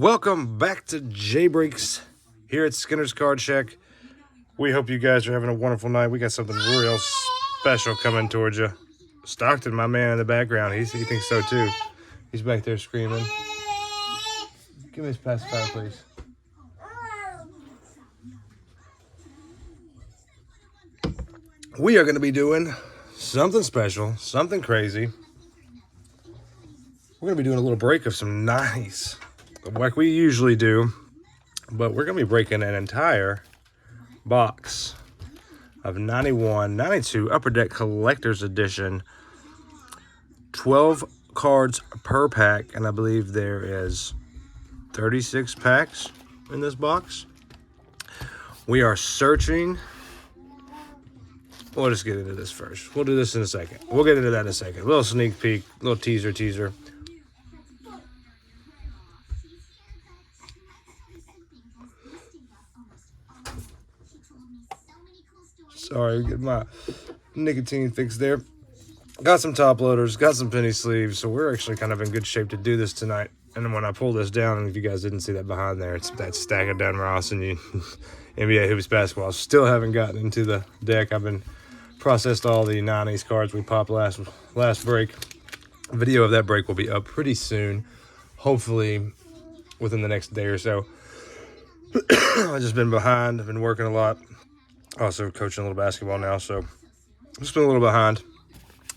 Welcome back to J-Breaks here at Skinner's Card Shack. We hope you guys are having a wonderful night. We got something real special coming towards you. Stockton, my man in the background, he thinks so too. He's back there screaming. Give me his pacifier, please. We are going to be doing something special, something crazy. We're going to be doing a little break of some 90s, like we usually do, but we're going to be breaking an entire box of 91, 92 Upper Deck Collector's Edition, 12 cards per pack, and I believe there is 36 packs in this box. We are searching. We'll just get into this first. We'll do this in a second. We'll get into that in a second. A little sneak peek, a little teaser. Sorry, get my nicotine fix there. Got some top loaders, got some penny sleeves, so we're actually kind of in good shape to do this tonight. And then when I pull this down, and if you guys didn't see that behind there, it's that stack of Dan Ross and NBA Hoops basketball. Still haven't gotten into the deck. I've been processed all the 90s cards we popped last break. A video of that break will be up pretty soon, hopefully within the next day or so. I've just been behind. I've been working a lot. Also coaching a little basketball now, so just been a little behind.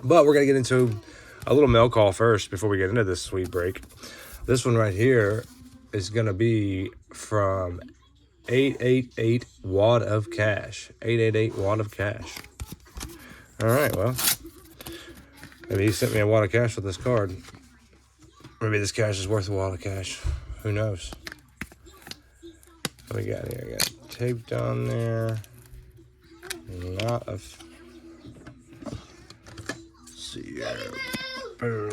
But we're going to get into a little mail call first before we get into this sweet break. This one right here is going to be from 888 Wad of Cash. 888 Wad of Cash. All right, well, maybe he sent me a wad of cash with this card. Maybe this cash is worth a wad of cash. Who knows? What we got here? We got taped on there. Not a... See here. Boom.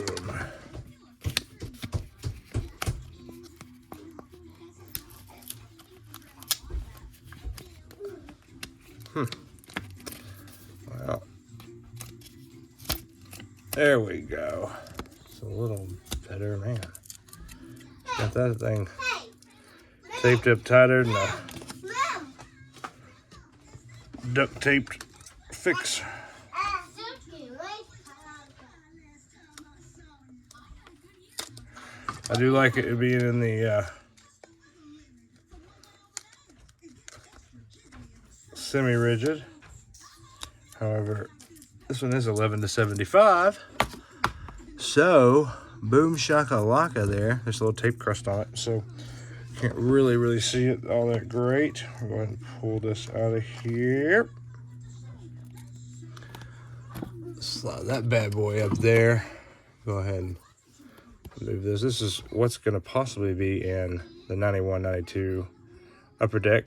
Well, there we go. It's a little better, man. Got that thing taped up tighter than a duct taped fix. I do like it being in the semi-rigid. However, this one is 11 to 75. So, boom shakalaka there. There's a little tape crust on it, so can't really see it all that great. We're going to pull this out of here. Slide that bad boy up there. Go ahead and move this. This is what's going to possibly be in the 91, 92 Upper Deck.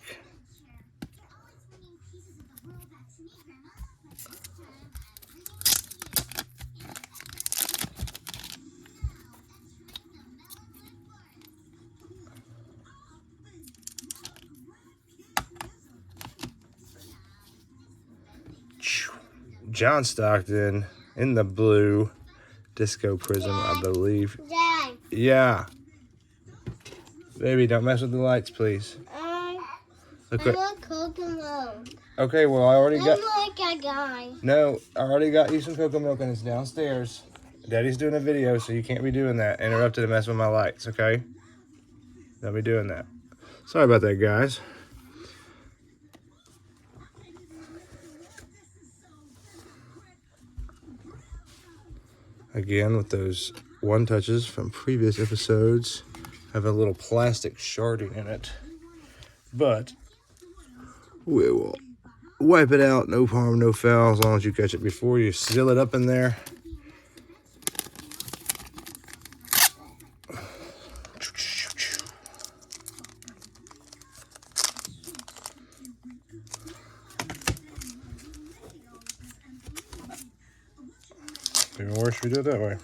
John Stockton in the blue disco prism, I believe. Dad. Yeah. Baby, don't mess with the lights, please. Look at Coleman. Okay, well, I already got... I'm like a guy. No, I already got you some cocoa milk and it's downstairs. Daddy's doing a video, so you can't be doing that. Interrupted and mess with my lights, okay? Don't be doing that. Sorry about that, guys. Again, with those one touches from previous episodes, have a little plastic sharding in it. But we will wipe it out, no harm, no foul, as long as you catch it before you seal it up in there. Even worse if we do it that way.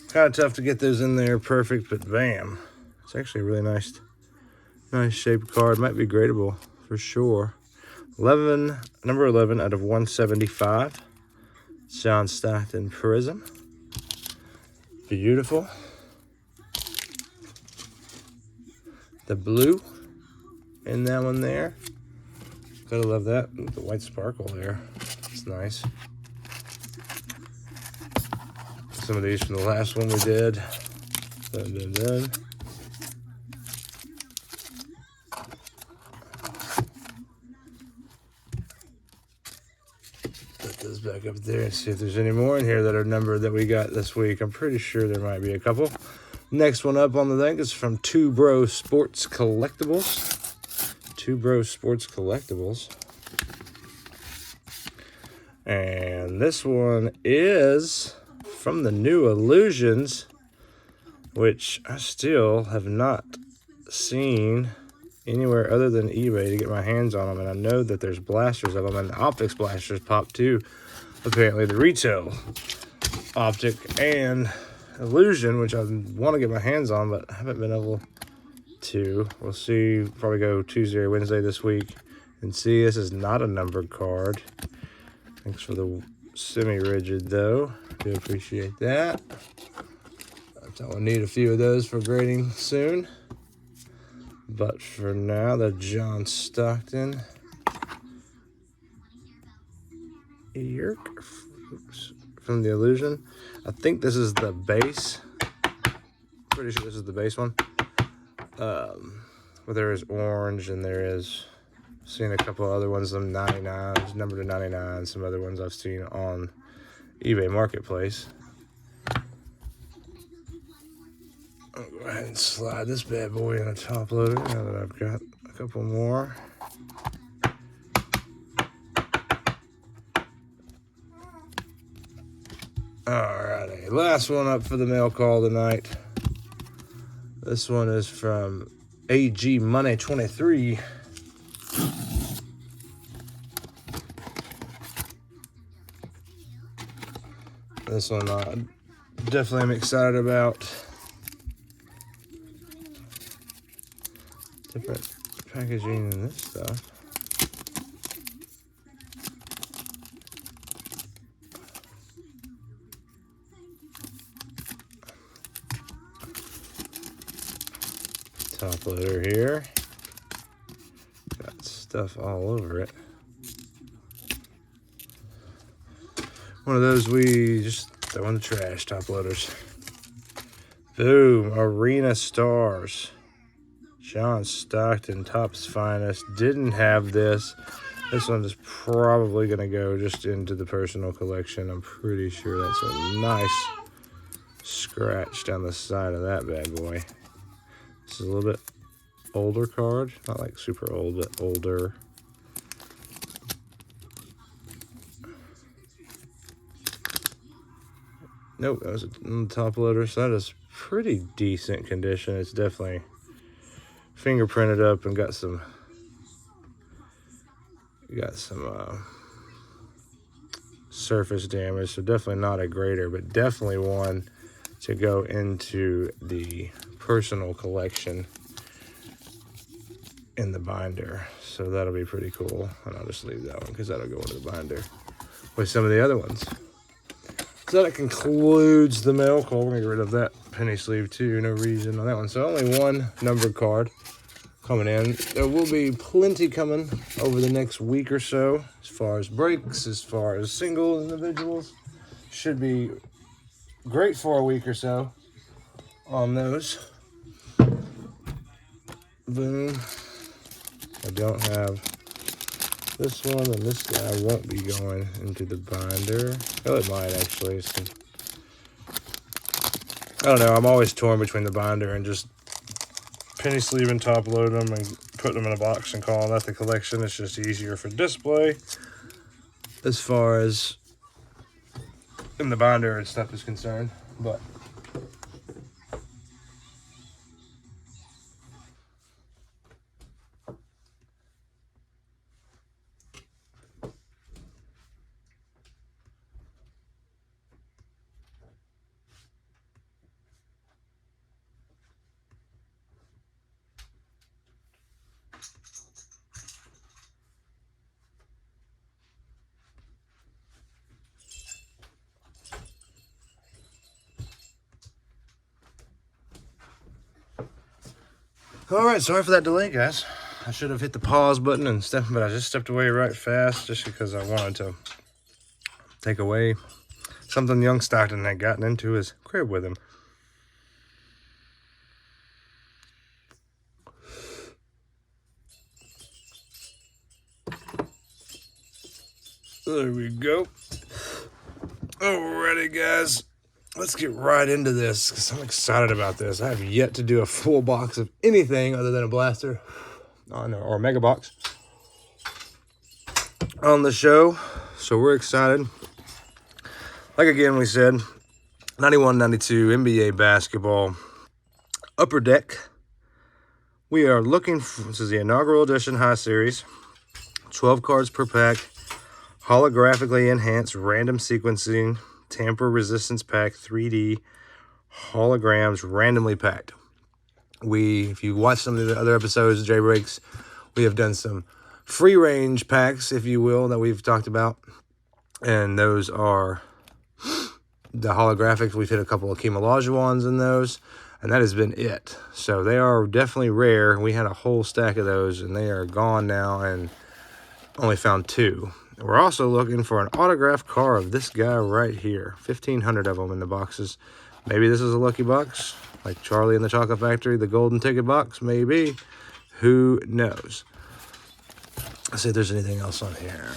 Kind of tough to get those in there perfect, but bam. It's actually a really nice shaped card. Might be gradable for sure. Number 11 out of 175. John Stockton Prism. Beautiful. the blue in that one there. Gotta love that. Ooh, the white sparkle there. It's nice. Some of these from the last one we did. Dun. Put those back up there and see if there's any more in here that are numbered that we got this week. I'm pretty sure there might be a couple. Next one up on the thing is from Two Bro Sports Collectibles. Two Bro Sports Collectibles. And this one is from the new Illusions, which I still have not seen anywhere other than eBay to get my hands on them. And I know that there's blasters of them, and optics blasters pop too. Apparently the retail optic and Illusion, which I want to get my hands on, but I haven't been able to. We'll see. Probably go Tuesday or Wednesday this week and see. This is not a numbered card. Thanks for the semi-rigid though. Do appreciate that. I'll need a few of those for grading soon. But for now, the John Stockton. Oops, from the Illusion. I think this is the base. Pretty sure this is the base one. But there is orange, and there is, seen a couple other ones, some 99s, numbered to 99, some other ones I've seen on eBay Marketplace. I'll go ahead and slide this bad boy in a top loader now that I've got a couple more. Alrighty, last one up for the mail call tonight. This one is from AG Money 23. This one I definitely am excited about. Different packaging in this stuff. Top loader here. Got stuff all over it. One of those we just throw in the trash, top loaders. Boom, Arena Stars. John Stockton, Topps Finest. Didn't have this. This one is probably going to go just into the personal collection. I'm pretty sure that's a nice scratch down the side of that bad boy. This is a little bit older card. Not like super old, but older. Nope, that was a top loader. So that is pretty decent condition. It's definitely fingerprinted up and got some surface damage. So definitely not a grader, but definitely one to go into the personal collection in the binder. So that'll be pretty cool. And I'll just leave that one because that'll go into the binder with some of the other ones. So that concludes the mail call. We're going to get rid of that penny sleeve too. No reason on that one. So only one numbered card coming in. There will be plenty coming over the next week or so as far as breaks, as far as single individuals. Should be great for a week or so on those. Boom. I don't have this one, and this guy won't be going into the binder. Oh, it might actually. I don't know. I'm always torn between the binder and just penny sleeve and top load them and put them in a box and calling that the collection. It's just easier for display as far as in the binder and stuff is concerned. But All right, sorry for that delay, guys. I should have hit the pause button and stuff, but I just stepped away right fast just because I wanted to take away something young Stockton had gotten into his crib with him. There we go. Alrighty, guys. Let's get right into this because I'm excited about this. I have yet to do a full box of anything other than a blaster or a mega box on the show. So we're excited. Like again, we said, 91-92 NBA basketball upper deck. We are looking for, this is the inaugural edition high series, 12 cards per pack, holographically enhanced random sequencing, tamper resistance pack, 3D holograms randomly packed. If you watch some of the other episodes of J Breaks, we have done some free range packs, if you will, that we've talked about. And those are the holographics. We've hit a couple of Olajuwons in those, and that has been it. So they are definitely rare. We had a whole stack of those, and they are gone now, and only found 2. We're also looking for an autographed card of this guy right here. 1,500 of them in the boxes. Maybe this is a lucky box, like Charlie in the Chocolate Factory, the golden ticket box. Maybe. Who knows? Let's see if there's anything else on here.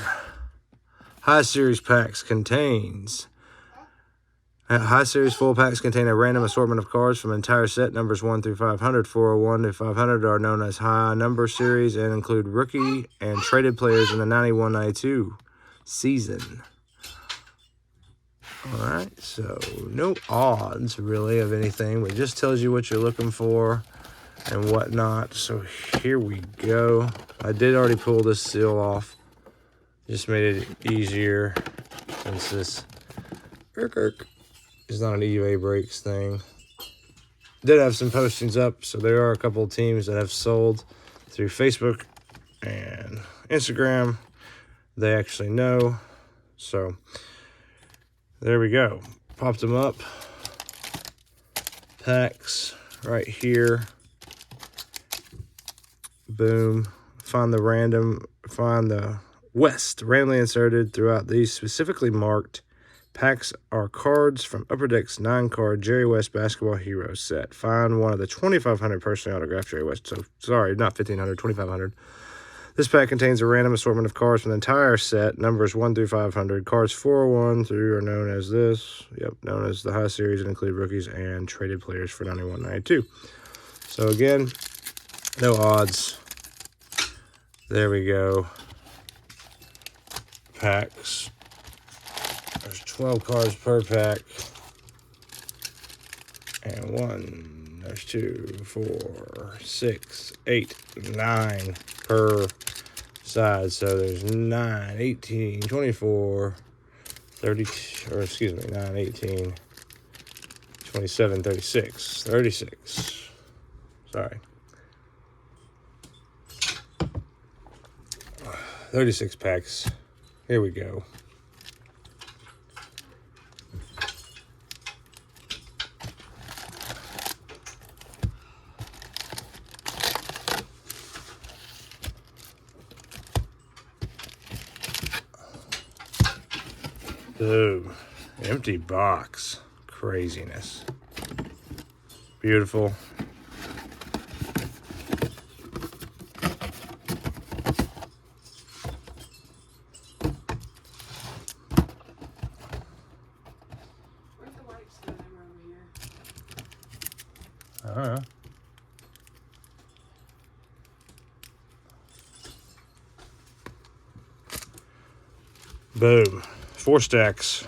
High Series packs contains... High Series full packs contain a random assortment of cards from an entire set. Numbers 1 through 500. 401 to 500 are known as high number series and include rookie and traded players in the 91-92 season. All right, so no odds really of anything, but it just tells you what you're looking for and whatnot. So here we go. I did already pull this seal off. Just made it easier since this it's not an EUA breaks thing. Did have some postings up, so there are a couple of teams that have sold through Facebook and Instagram. They actually know. So there we go. Popped them up. Packs right here. Boom. Find the West randomly inserted throughout these specifically marked. Packs are cards from Upper Deck's 9-card Jerry West Basketball Hero set. Find one of the 2,500 personally autographed Jerry West. So, sorry, not 1,500, 2,500. This pack contains a random assortment of cards from the entire set, numbers 1 through 500. Cards 401 through are known as this. Yep, known as the high series and include rookies and traded players for 91-92. So, again, no odds. There we go. Packs. There's 12 cards per pack. And there's 2, 4, 6, 8, 9 per side. So there's 9, 18, 24, 30, or excuse me, 9, 18, 27, 36. 36. Sorry. 36 packs. Here we go. Boom. Empty box. Craziness. Beautiful. Where's the white stone over here? I don't know. Boom. 4 stacks.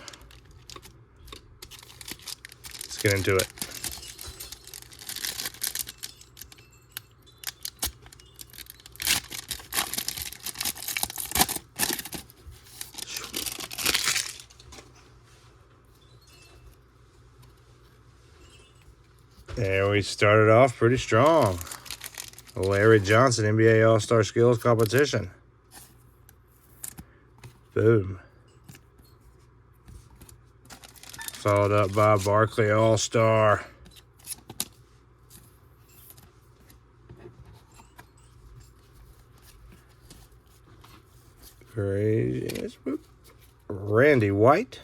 Let's get into it. There we started off pretty strong. Larry Johnson, NBA All-Star Skills Competition. Boom. Followed up by Barkley All-Star. Crazy. Randy White.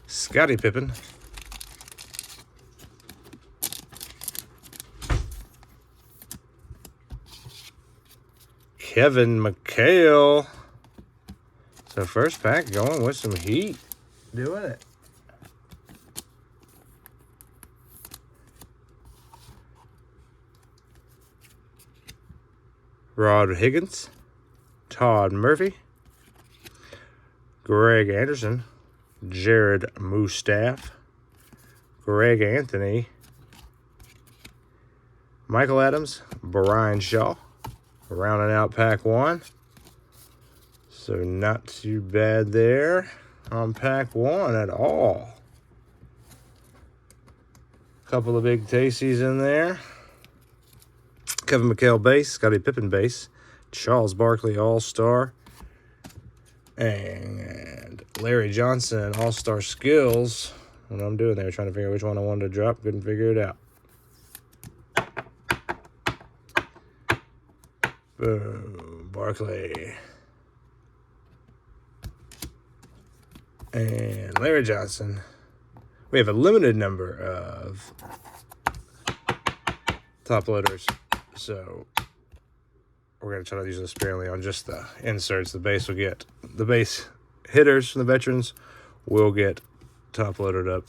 Scottie Pippen. Kevin McHale. So first pack going with some heat. Doing it. Rod Higgins. Todd Murphy. Greg Anderson. Jared Mustaff. Greg Anthony. Michael Adams. Brian Shaw. Rounding out pack one. So not too bad there on pack one at all. Couple of big tasties in there. Kevin McHale base, Scottie Pippen base, Charles Barkley All-Star, and Larry Johnson All-Star Skills. What I'm doing there, trying to figure out which one I wanted to drop. Couldn't figure it out. Boom, Barkley. And Larry Johnson. We have a limited number of top loaders, so we're going to try to use this sparingly on just the inserts. The base will get, the base hitters from the veterans will get top loaded up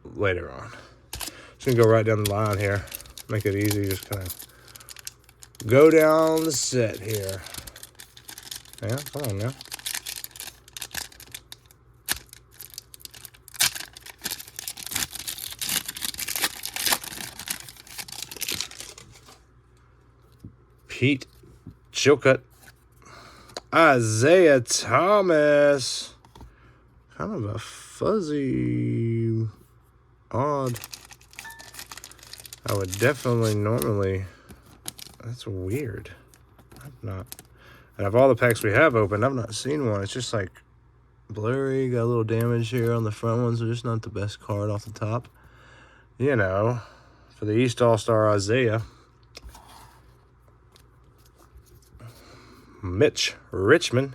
later on. Just going to go right down the line here. Make it easy. Just kind of go down the set here. Yeah, come on now. Pete Chilcutt. Isaiah Thomas. Kind of a fuzzy, odd. I would definitely normally. That's weird. I've not. And of all the packs we have opened, I've not seen one. It's just like blurry. Got a little damage here on the front ones. So just not the best card off the top. You know, for the East All-Star Isaiah. Mitch Richmond.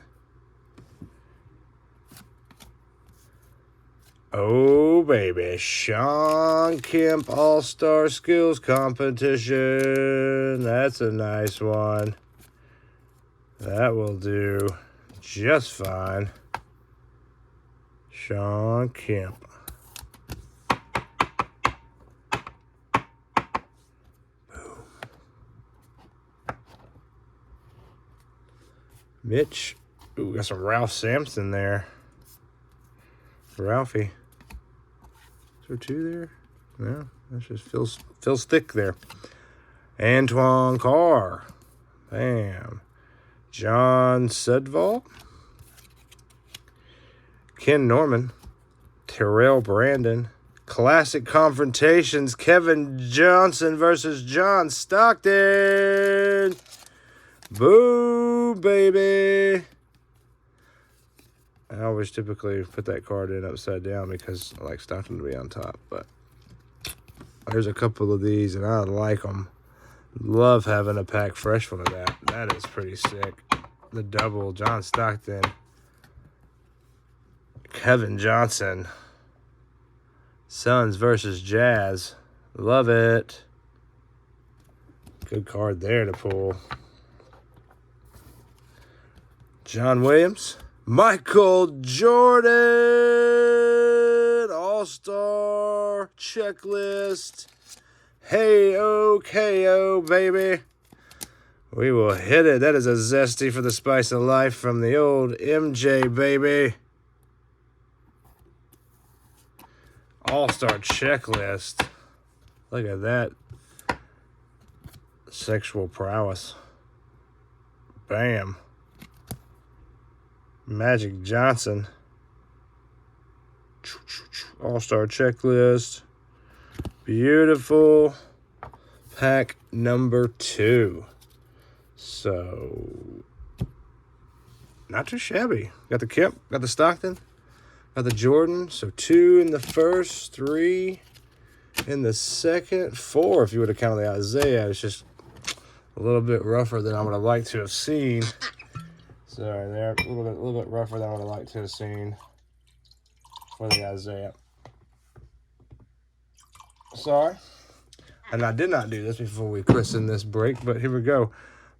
Oh, baby. Sean Kemp All-Star Skills Competition. That's a nice one. That will do just fine. Sean Kemp. Mitch. Ooh, got some Ralph Sampson there. Ralphie. Is there two there? No, that just feels thick there. Antoine Carr. Bam. John Sudval. Ken Norman. Terrell Brandon. Classic Confrontations. Kevin Johnson versus John Stockton. Boo, baby. I always typically put that card in upside down because I like Stockton to be on top. But there's a couple of these, and I like them. Love having a pack fresh one of that. That is pretty sick. The double, John Stockton. Kevin Johnson. Suns versus Jazz. Love it. Good card there to pull. John Williams. Michael Jordan. All-Star Checklist. Hey-o, K-o, baby. We will hit it. That is a zesty for the spice of life from the old MJ, baby. All-Star Checklist. Look at that. Sexual prowess. Bam. Magic Johnson. All-Star Checklist. Beautiful. Pack number 2. So, not too shabby. Got the Kemp, got the Stockton, got the Jordan. So 2 in the first, 3 in the second, 4 if you would have counted the Isaiah. It's just a little bit rougher than I would have liked to have seen. Sorry, they're a little bit rougher than what I like to have seen for the Isaiah. Sorry. And I did not do this before we christened this break, but here we go.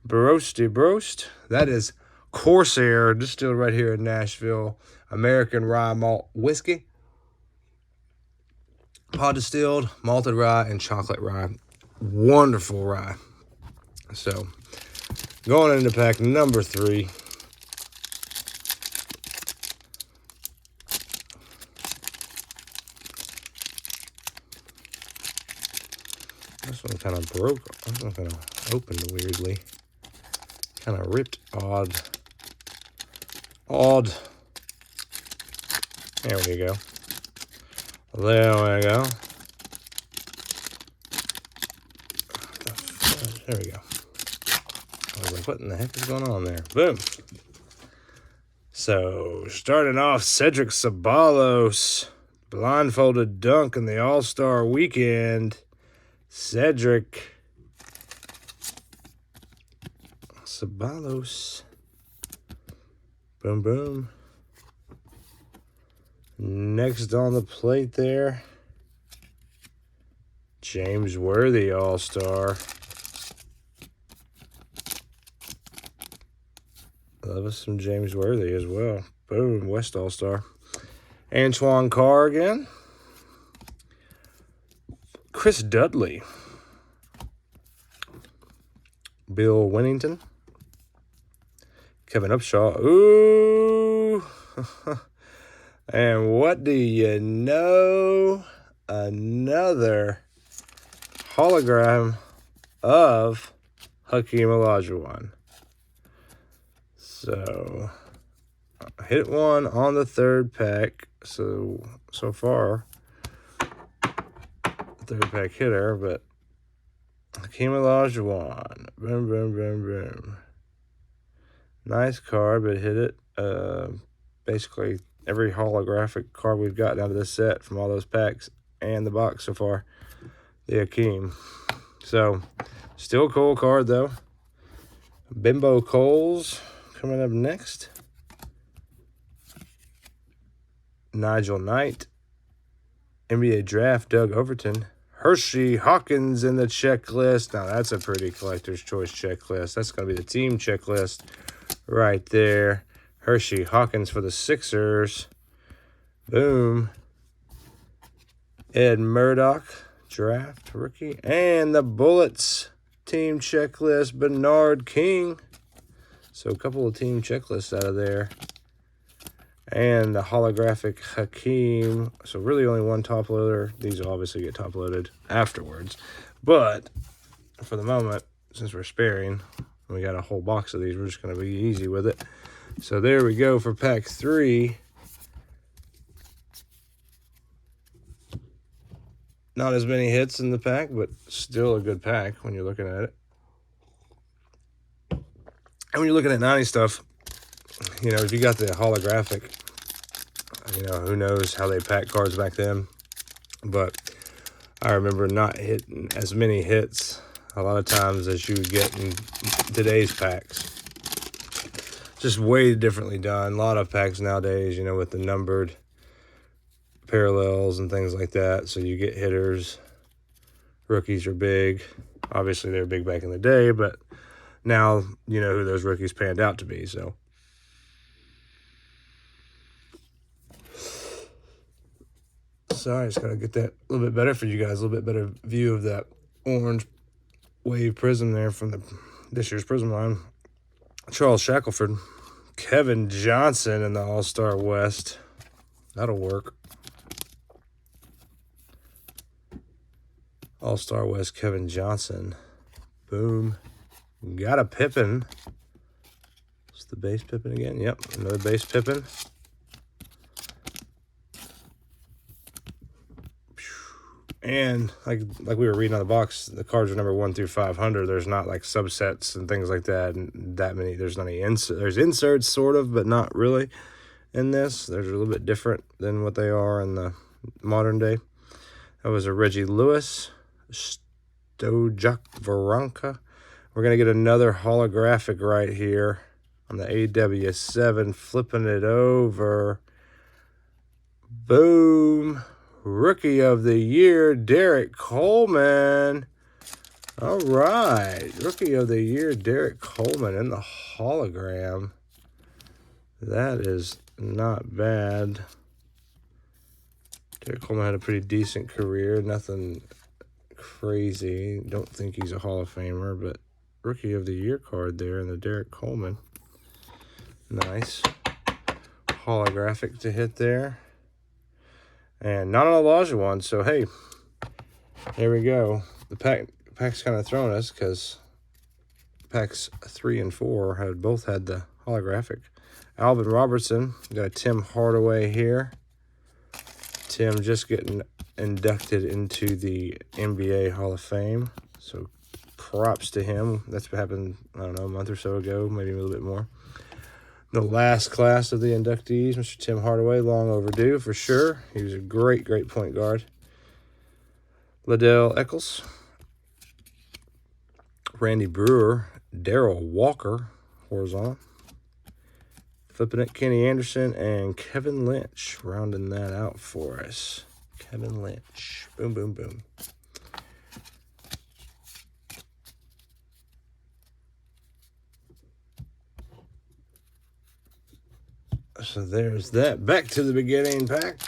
Broasty Broast. That is Corsair, distilled right here in Nashville. American rye malt whiskey. Pod distilled, malted rye, and chocolate rye. Wonderful rye. So, going into pack number 3. This one kind of broke. This one kind of opened weirdly. Kind of ripped odd. There we go. There we go. There we go. I was like, what in the heck is going on there? Boom. So, starting off, Cedric Ceballos. Blindfolded dunk in the All-Star Weekend. Cedric Ceballos. Boom, boom. Next on the plate there, James Worthy, All-Star. Love us some James Worthy as well. Boom, West All-Star. Antoine Carr again. Chris Dudley. Bill Winnington. Kevin Upshaw. Ooh. And what do you know? Another hologram of Hakeem Olajuwon. So, hit one on the 3rd pack. So far, third pack hitter, but Hakeem Olajuwon. Boom, boom, boom, boom. Nice card, but hit it. Basically, every holographic card we've gotten out of this set from all those packs and the box so far. The Hakeem. So, still a cool card, though. Bimbo Coles coming up next. Nigel Knight. NBA Draft, Doug Overton. Hershey Hawkins in the checklist. Now, that's a pretty collector's choice checklist. That's going to be the team checklist right there. Hershey Hawkins for the Sixers. Boom. Ed Murdoch, draft rookie. And the Bullets team checklist, Bernard King. So a couple of team checklists out of there. And the holographic Hakeem. So really only one top loader. These will obviously get top loaded afterwards. But for the moment, since we're sparing, we got a whole box of these. We're just going to be easy with it. So there we go for pack 3. Not as many hits in the pack, but still a good pack when you're looking at it. And when you're looking at 90 stuff, you know, if you got the holographic, you know, who knows how they pack cards back then. But I remember not hitting as many hits a lot of times as you get in today's packs. Just way differently done. A lot of packs nowadays, you know, with the numbered parallels and things like that. So you get hitters. Rookies are big. Obviously, they were big back in the day, but now you know who those rookies panned out to be. So, sorry, just gotta get that a little bit better for you guys. A little bit better view of that orange wave prism there from this year's prism line. Charles Shackelford, Kevin Johnson in the All-Star West. That'll work. All-Star West, Kevin Johnson. Boom. Got a Pippen. It's the base Pippen again. Yep, another base Pippen. And like we were reading on the box, the cards are number 1 through 500. There's not like subsets and things like that. And that many. There's not any inserts. There's inserts sort of, but not really in this. They're a little bit different than what they are in the modern day. That was a Reggie Lewis, Stojak Varanka. We're gonna get another holographic right here on the AW7, flipping it over. Boom. Rookie of the Year, Derek Coleman. All right. Rookie of the Year, Derek Coleman in the hologram. That is not bad. Derek Coleman had a pretty decent career. Nothing crazy. Don't think he's a Hall of Famer, but Rookie of the Year card there in the Derek Coleman. Nice. Holographic to hit there. And not an Elijah one, so hey, there we go. The pack's kind of thrown us because packs 3 and 4 both had the holographic. Alvin Robertson, got a Tim Hardaway here. Tim just getting inducted into the NBA Hall of Fame, so props to him. That's what happened, I don't know, a month or so ago, maybe a little bit more. The last class of the inductees, Mr. Tim Hardaway, long overdue for sure. He was a great, great point guard. Liddell Eccles, Randy Brewer, Darrell Walker, horizontal. Flipping it, Kenny Anderson and Kevin Lynch, rounding that out for us. Kevin Lynch. Boom, boom, boom. So there's that. Back to the beginning pack.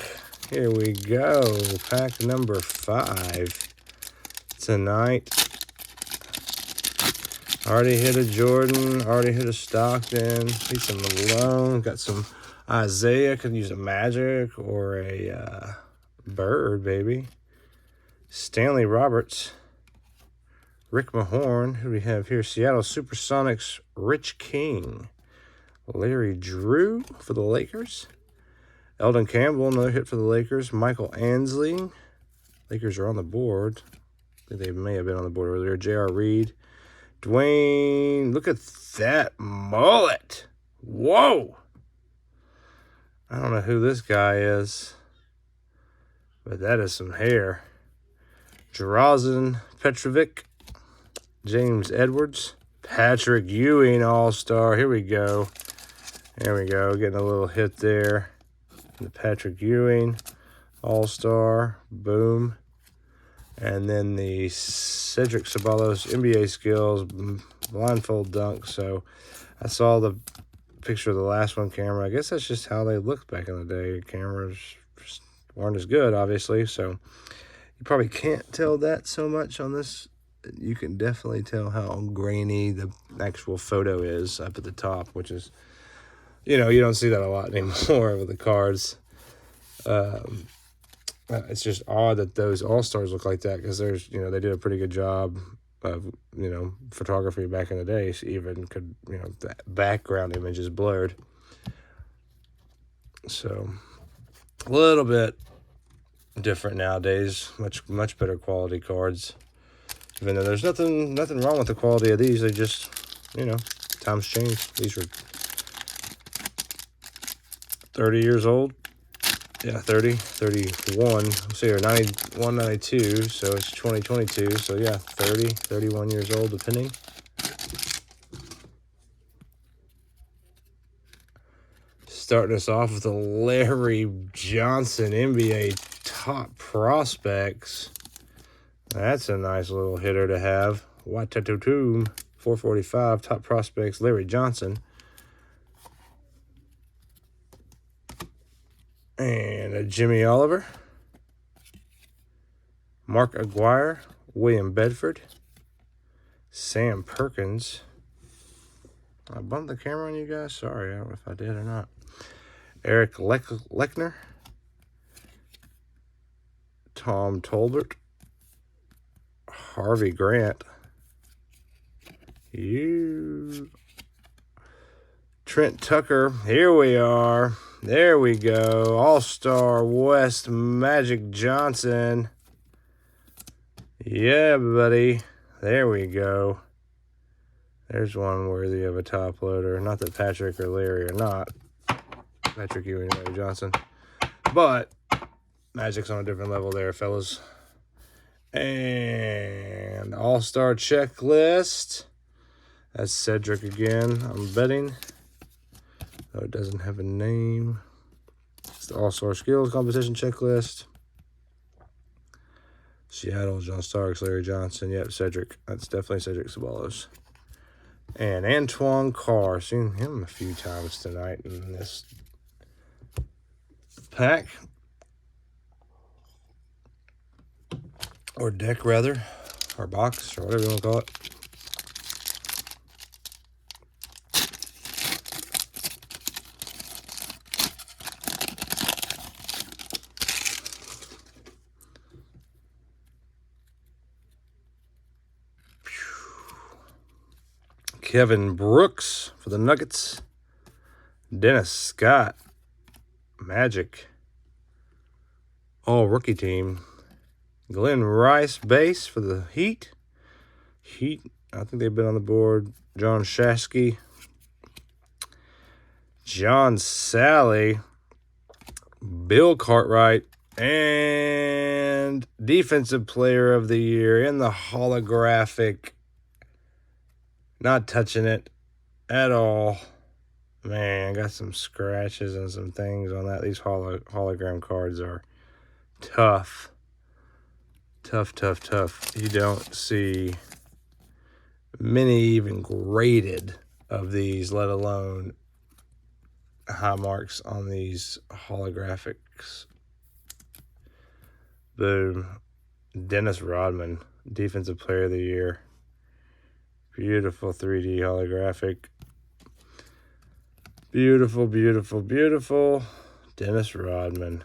Here we go. Pack number 5 tonight. Already hit a Jordan. Already hit a Stockton. See some Malone. Got some Isaiah. Could use a Magic or a Bird, baby. Stanley Roberts. Rick Mahorn. Who do we have here? Seattle Supersonics. Rich King. Larry Drew for the Lakers. Eldon Campbell, another hit for the Lakers. Michael Ansley. Lakers are on the board. I think they may have been on the board earlier. J.R. Reed. Dwayne, look at that mullet. Whoa. I don't know who this guy is, but that is some hair. Drazen Petrovic. James Edwards. Patrick Ewing, All-Star. Here we go. There we go. Getting a little hit there. The Patrick Ewing, All-Star. Boom. And then the Cedric Ceballos NBA skills, blindfold dunk. So I saw the picture of the last one camera. I guess that's just how they looked back in the day. Cameras weren't as good, obviously. So you probably can't tell that so much on this. You can definitely tell how grainy the actual photo is up at the top, which is, you know, you don't see that a lot anymore with the cards. It's just odd that those All-Stars look like that because there's, you know, they did a pretty good job of, you know, photography back in the day. So even could, you know, the background image is blurred. So a little bit different nowadays. Much better quality cards. Even though there's nothing wrong with the quality of these, they just, you know, times change. These are 30 years old. Yeah, 30, 31. Let's see here, 91, 92. So it's 2022. So yeah, 30, 31 years old, depending. Starting us off with the Larry Johnson NBA top prospects. That's a nice little hitter to have. Watatutum, 445, top prospects, Larry Johnson. And a Jimmy Oliver. Mark Aguirre, William Bedford. Sam Perkins. I bumped the camera on you guys. Sorry, I don't know if I did or not. Eric Lechner. Tom Tolbert. Harvey Grant. Trent Tucker. Here we are. There we go. All-Star West Magic Johnson. Yeah, buddy. There we go. There's one worthy of a top loader. Not that Patrick or Larry are not. Patrick Ewing and Larry Johnson. But Magic's on a different level there, fellas. And All-Star checklist. That's Cedric again. I'm betting. No, it doesn't have a name. It's the All-Star Skills Competition Checklist. Seattle, John Starks, Larry Johnson. Yep, Cedric. That's definitely Cedric Ceballos. And Antoine Carr. Seen him a few times tonight in this pack. Or deck, rather. Or box, or whatever you want to call it. Kevin Brooks for the Nuggets. Dennis Scott, Magic. All rookie team. Glenn Rice, base for the Heat. I think they've been on the board. John Shasky. John Sally. Bill Cartwright. And Defensive Player of the Year in the holographic. Not touching it at all. Man, got some scratches and some things on that. These hologram cards are tough. Tough. You don't see many even graded of these, let alone high marks on these holographics. Boom. Dennis Rodman, Defensive Player of the Year. Beautiful 3D holographic. Beautiful. Dennis Rodman.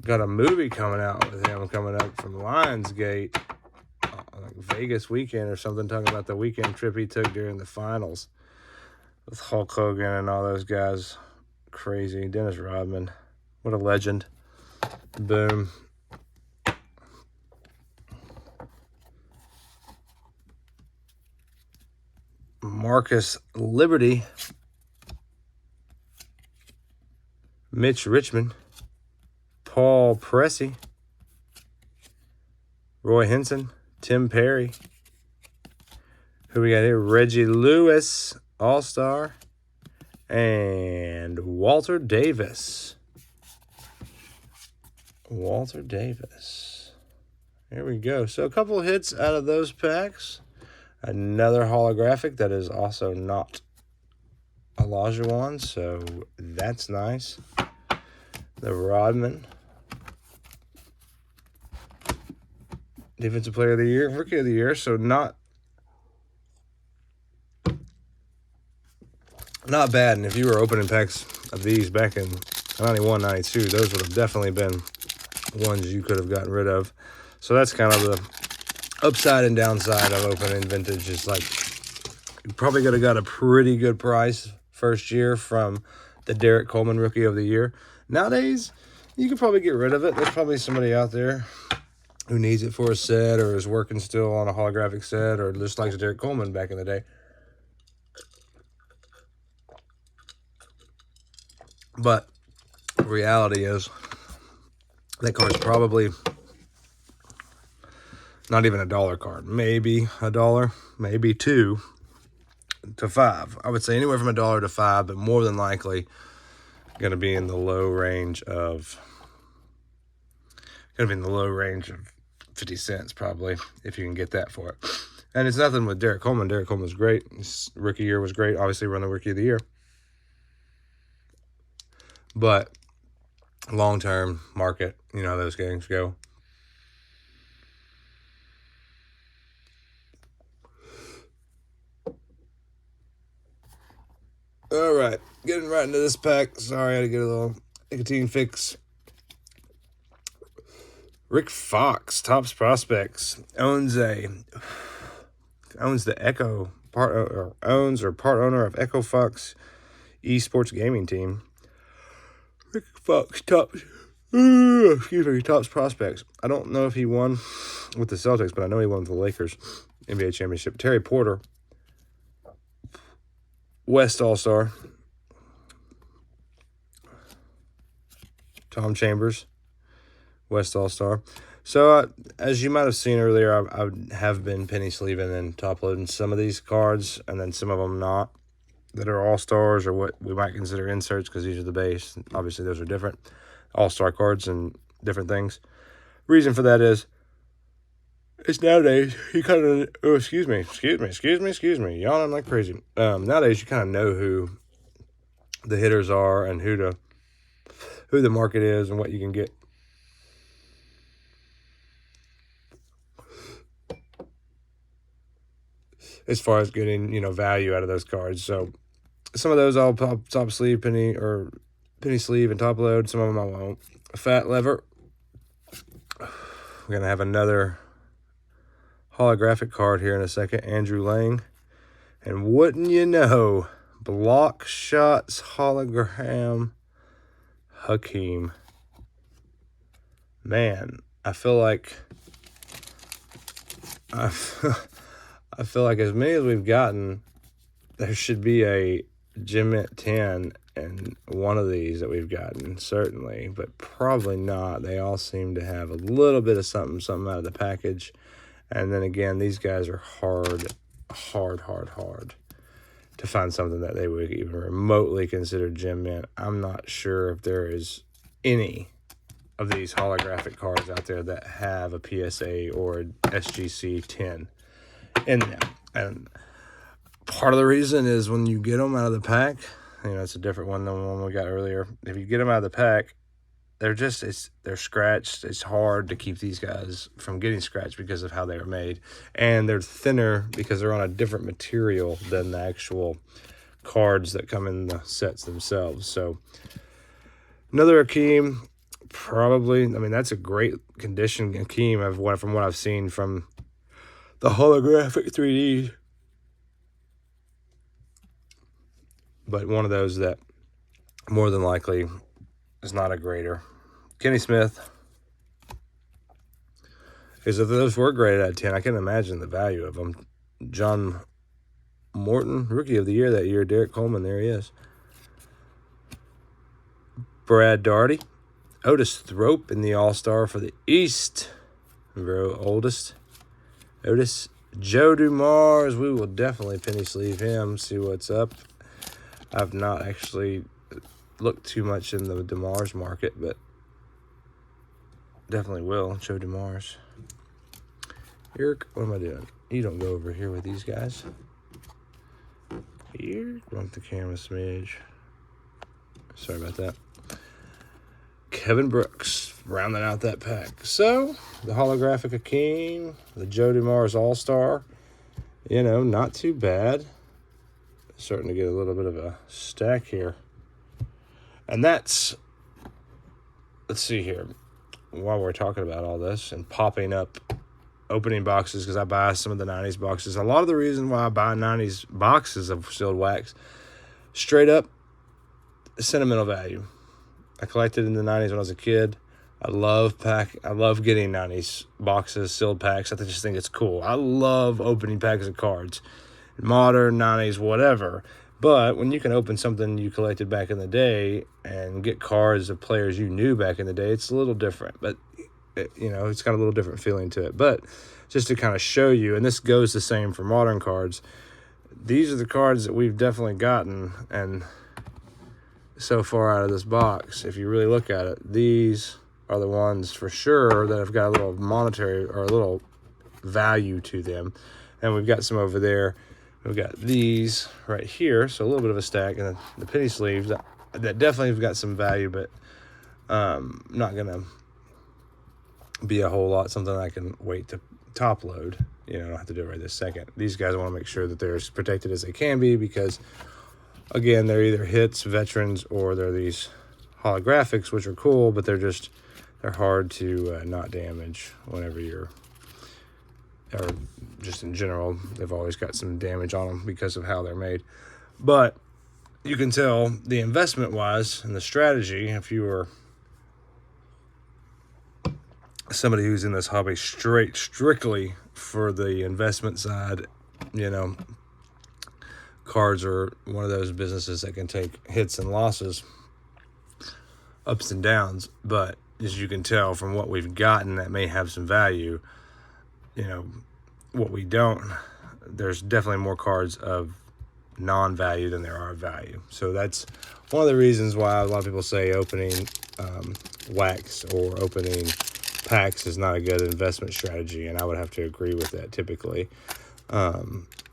Got a movie coming out with him coming up from Lionsgate. Like Vegas weekend or something, talking about the weekend trip he took during the finals. With Hulk Hogan and all those guys. Crazy. Dennis Rodman. What a legend. Boom. Marcus Liberty. Mitch Richmond. Paul Pressey. Roy Henson. Tim Perry. Who we got here? Reggie Lewis, All-Star. And Walter Davis. There we go. So a couple of hits out of those packs. Another holographic that is also not Olajuwon, so that's nice. The Rodman. Defensive Player of the Year, Rookie of the Year, so not bad. And if you were opening packs of these back in 91, 92, those would have definitely been ones you could have gotten rid of. So that's kind of the upside and downside of opening vintage. Is like you probably could have got a pretty good price first year from the Derek Coleman Rookie of the Year. Nowadays, you could probably get rid of it. There's probably somebody out there who needs it for a set or is working still on a holographic set or just likes Derek Coleman back in the day. But reality is that card's probably not even $1 card. Maybe $1, maybe $2 to $5. I would say anywhere from $1 to $5, but more than likely going to be in the low range of 50 cents probably, if you can get that for it. And it's nothing with Derek Coleman. Derek Coleman was great. His rookie year was great. Obviously, run the Rookie of the Year. But long-term market, you know how those games go. All right, getting right into this pack. Sorry, I had to get a little nicotine fix. Rick Fox, Topps Prospects, owns the Echo part owner of Echo Fox Esports Gaming Team. Rick Fox, Topps Prospects. I don't know if he won with the Celtics, but I know he won with the Lakers NBA championship. Terry Porter, West All-Star. Tom Chambers, West All-Star. So, as you might have seen earlier, I have been penny sleeving and top loading some of these cards, and then some of them not. that are all-stars or what we might consider inserts, because these are the base. Obviously, those are different. All-star cards and different things. Reason for that is, it's nowadays, you kind of, oh, excuse me, yawning like crazy. Nowadays, you kind of know who the hitters are and who the market is and what you can get. As far as getting, value out of those cards. So some of those I'll pop top sleeve, penny sleeve and top load. Some of them I won't. Fat lever. We're going to have another holographic card here in a second. Andrew Lang. And wouldn't you know, block shots hologram Hakeem. Man, I feel like as many as we've gotten, there should be a Gem Mint 10 and one of these that we've gotten, certainly, but probably not. They all seem to have a little bit of something out of the package. And then again, these guys are hard to find something that they would even remotely consider Gem Mint. I'm not sure if there is any of these holographic cards out there that have a PSA or a SGC 10 in them. And part of the reason is when you get them out of the pack, it's a different one than the one we got earlier. If you get them out of the pack, they're scratched. It's hard to keep these guys from getting scratched because of how they were made. And they're thinner because they're on a different material than the actual cards that come in the sets themselves. So another Hakeem, probably, that's a great condition Hakeem from what I've seen from the holographic 3D. But one of those that more than likely is not a grader. Kenny Smith. Because if those were graded at 10, I can imagine the value of them. John Morton, Rookie of the Year that year. Derek Coleman, there he is. Brad Daugherty. Otis Thrope in the All-Star for the East. Otis. Joe Dumars. We will definitely penny sleeve him, see what's up. I've not actually looked too much in the Dumars market, but definitely will. Joe Dumars. Eric, what am I doing? You don't go over here with these guys. Here, bump the camera smidge. Sorry about that. Kevin Brooks, rounding out that pack. So, the holographic Hakeem, the Joe Dumars All-Star, not too bad. Starting to get a little bit of a stack here. And that's, let's see here, while we're talking about all this and popping up opening boxes, because I buy some of the 90s boxes. A lot of the reason why I buy 90s boxes of sealed wax, straight up sentimental value. I collected in the 90s when I was a kid. I love getting 90s boxes, sealed packs. I just think it's cool. I love opening packs of cards. Modern, 90s, whatever. But when you can open something you collected back in the day and get cards of players you knew back in the day, it's a little different. But, it's got a little different feeling to it. But just to kind of show you, and this goes the same for modern cards, these are the cards that we've definitely gotten. And so far out of this box, if you really look at it, these are the ones for sure that have got a little monetary or a little value to them. And we've got some over there. We've got these right here, so a little bit of a stack, and the penny sleeves that definitely have got some value, but not gonna be a whole lot. Something I can wait to top load. I don't have to do it right this second. These guys, I want to make sure that they're as protected as they can be, because again, they're either hits, veterans, or they're these holographics, which are cool, but they're hard to not damage whenever you're. Or just in general, they've always got some damage on them because of how they're made. But you can tell the investment-wise and the strategy, if you were somebody who's in this hobby strictly for the investment side, cards are one of those businesses that can take hits and losses, ups and downs. But as you can tell from what we've gotten that may have some value, what we don't, there's definitely more cards of non-value than there are value. So that's one of the reasons why a lot of people say opening wax or opening packs is not a good investment strategy, and I would have to agree with that typically.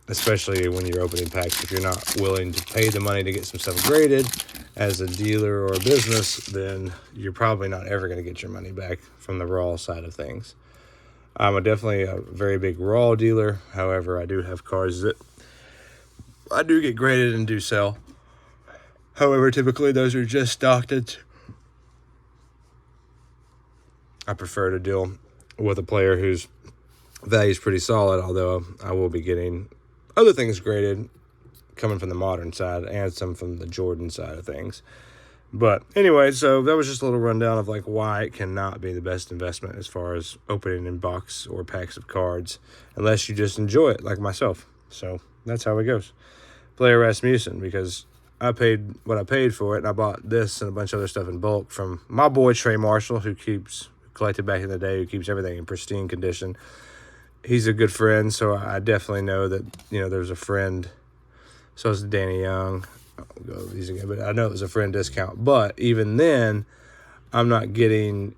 Especially when you're opening packs, if you're not willing to pay the money to get some stuff graded as a dealer or a business, then you're probably not ever going to get your money back from the raw side of things. I'm definitely a very big raw dealer. However, I do have cards that I do get graded and do sell. However, typically those are just Stocktons. I prefer to deal with a player whose value is pretty solid, although I will be getting other things graded coming from the modern side and some from the Jordan side of things. But anyway, so that was just a little rundown of like why it cannot be the best investment as far as opening in box or packs of cards unless you just enjoy it like myself. So that's how it goes. Player Rasmussen, because I paid what I paid for it, and I bought this and a bunch of other stuff in bulk from my boy Trey Marshall, who collected back in the day, who keeps everything in pristine condition. He's a good friend, so I definitely know that, there's a friend. So is Danny Young. I'll go over these again, but I know it was a friend discount. But even then, I'm not getting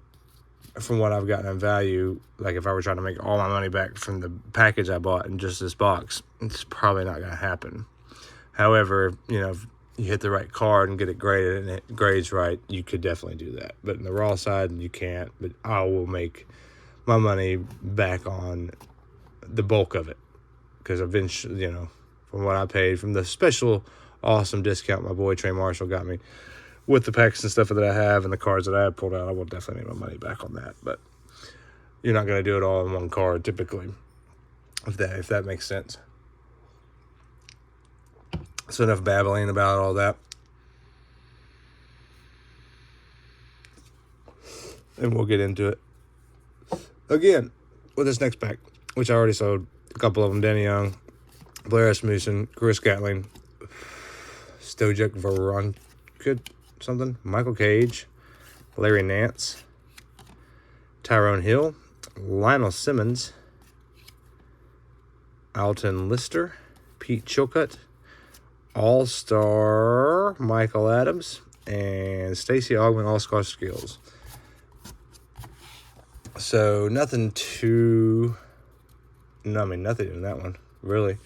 from what I've gotten in value. Like if I were trying to make all my money back from the package I bought in just this box, it's probably not going to happen. However, if you hit the right card and get it graded and it grades right, you could definitely do that. But in the raw side, you can't. But I will make my money back on the bulk of it, because eventually, from what I paid, from the special awesome discount my boy Trey Marshall got me with the packs and stuff that I have and the cards that I have pulled out, I will definitely make my money back on that. But you're not going to do it all in one card typically, if that makes sense. So enough babbling about all that. And we'll get into it again with this next pack, which I already sold a couple of them. Danny Young, Blair Rasmussen, Chris Gatling, Stojak Veronkut, something, Michael Cage, Larry Nance, Tyrone Hill, Lionel Simmons, Alton Lister, Pete Chilcutt, All-Star Michael Adams, and Stacey Augmon All-Star Skills. So nothing in that one, really.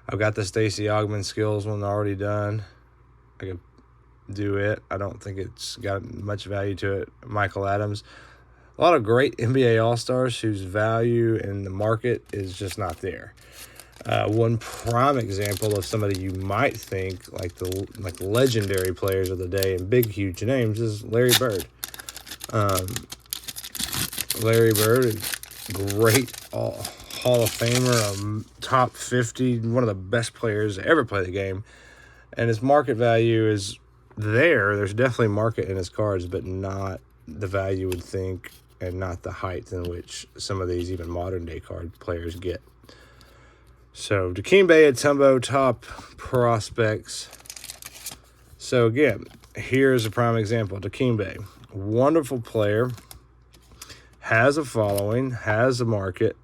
I've got the Stacey Augmon Skills one already done. I can do it. I don't think it's got much value to it. Michael Adams. A lot of great NBA All-Stars whose value in the market is just not there. One prime example of somebody you might think like legendary players of the day and big, huge names is Larry Bird. Larry Bird is great Hall of Famer, top 50, one of the best players to ever play the game. And his market value is there. There's definitely market in his cards, but not the value you would think, and not the height in which some of these even modern-day card players get. So, Dikembe Mutombo, top prospects. So, again, here's a prime example. Dikembe, wonderful player, has a following, has a market.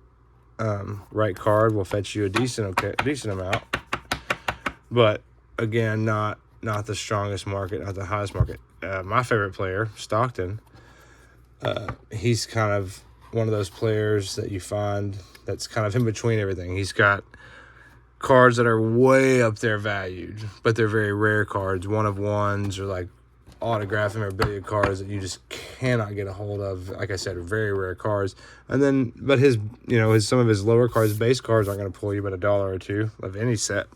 Right card will fetch you a decent amount. But, again, not the strongest market, not the highest market. My favorite player, Stockton, he's kind of one of those players that you find that's kind of in between everything. He's got cards that are way up there valued, but they're very rare cards, one of ones, or like autograph memorabilia cards that you just cannot get a hold of. Like I said, very rare cards. And then, but some of his lower cards, base cards, aren't going to pull you but $1 or $2 of any set.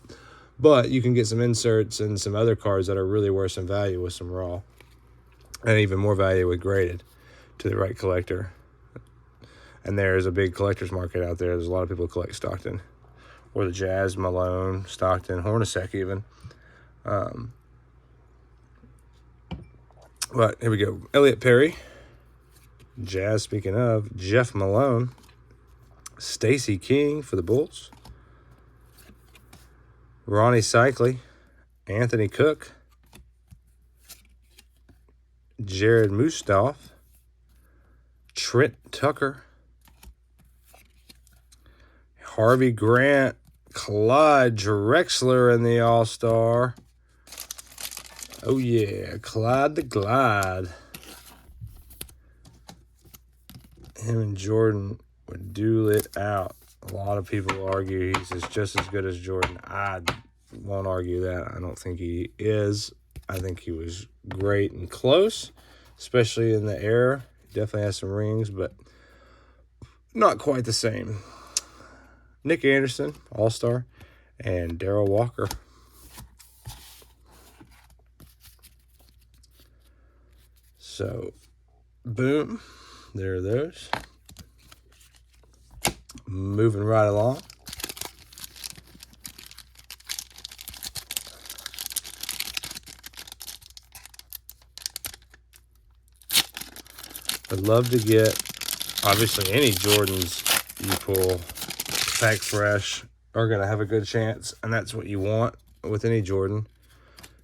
But you can get some inserts and some other cards that are really worth some value with some raw, and even more value with graded to the right collector. And there's a big collector's market out there. There's a lot of people who collect Stockton, or the Jazz, Malone, Stockton, Hornacek even. But here we go. Elliot Perry, Jazz, speaking of, Jeff Malone, Stacey King for the Bulls, Ronnie Cycli, Anthony Cook, Jared Mustoff, Trent Tucker, Harvey Grant, Clyde Drexler in the All-Star. Oh, yeah. Clyde the Glide. Him and Jordan would duel it out. A lot of people argue he's just as good as Jordan. I won't argue that. I don't think he is. I think he was great and close, especially in the air. He definitely has some rings, but not quite the same. Nick Anderson, All-Star, and Darrell Walker. So, boom. There are those. Moving right along. I'd love to get, obviously, any Jordans you pull, pack fresh, are going to have a good chance, and that's what you want with any Jordan.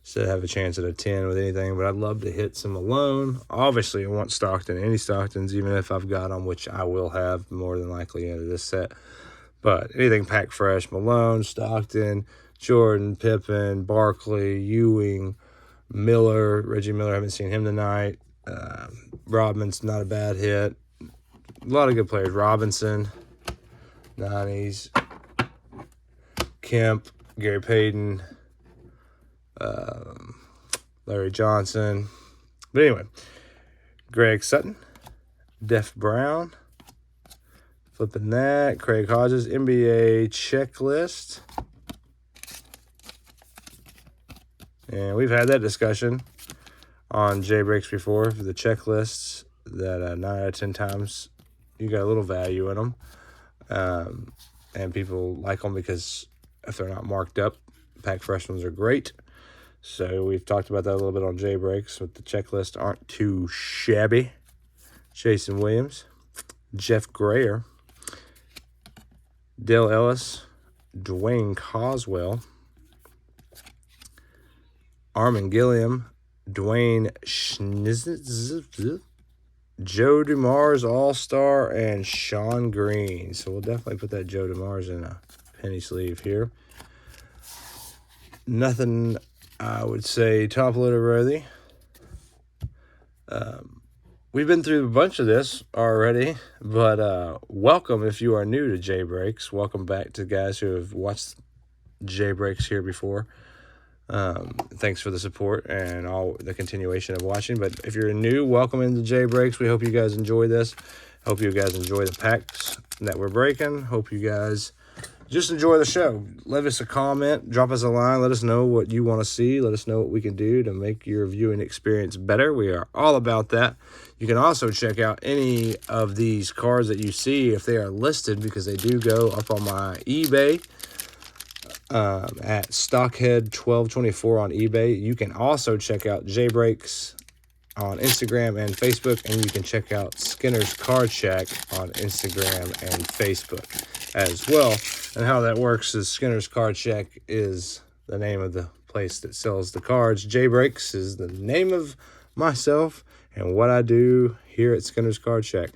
So have a chance at a 10 with anything, but I'd love to hit some Malone. Obviously, I want Stockton, any Stocktons, even if I've got them, which I will have more than likely into this set. But anything pack fresh, Malone, Stockton, Jordan, Pippen, Barkley, Ewing, Miller, Reggie Miller, I haven't seen him tonight. Rodman's not a bad hit. A lot of good players. Robinson, 90s, Kemp, Gary Payton, Larry Johnson. But anyway, Greg Sutton, Def Brown, flipping that, Craig Hodges, NBA checklist. And we've had that discussion on J-Breaks before, for the checklists, that 9 out of 10 times you got a little value in them. And people like them because if they're not marked up, pack fresh ones are great. So we've talked about that a little bit on J-Breaks, but the checklist aren't too shabby. Jason Williams, Jeff Grayer, Dale Ellis, Dwayne Coswell, Armin Gilliam, Dwayne Schniz, Joe DeMars All-Star, and Sean Green. So we'll definitely put that Joe DeMars in a penny sleeve here. Nothing, I would say, top loader worthy. We've been through a bunch of this already, but welcome if you are new to J-Breaks. Welcome back to guys who have watched J-Breaks here before. Thanks for the support and all the continuation of watching. But if you're new, welcome into J-Breaks. We hope you guys enjoy this. Hope you guys enjoy the packs that we're breaking. Hope you guys just enjoy the show. Leave us a comment, drop us a line, let us know what you want to see. Let us know what we can do to make your viewing experience better. We are all about that. You can also check out any of these cards that you see if they are listed, because they do go up on my eBay at Stockhead1224 on eBay. You can also check out J-Breaks on Instagram and Facebook, and you can check out Skinner's Card Shack on Instagram and Facebook as well. And how that works is Skinner's Card Shack is the name of the place that sells the cards. J-Breaks is the name of myself and what I do here at Skinner's Card Shack.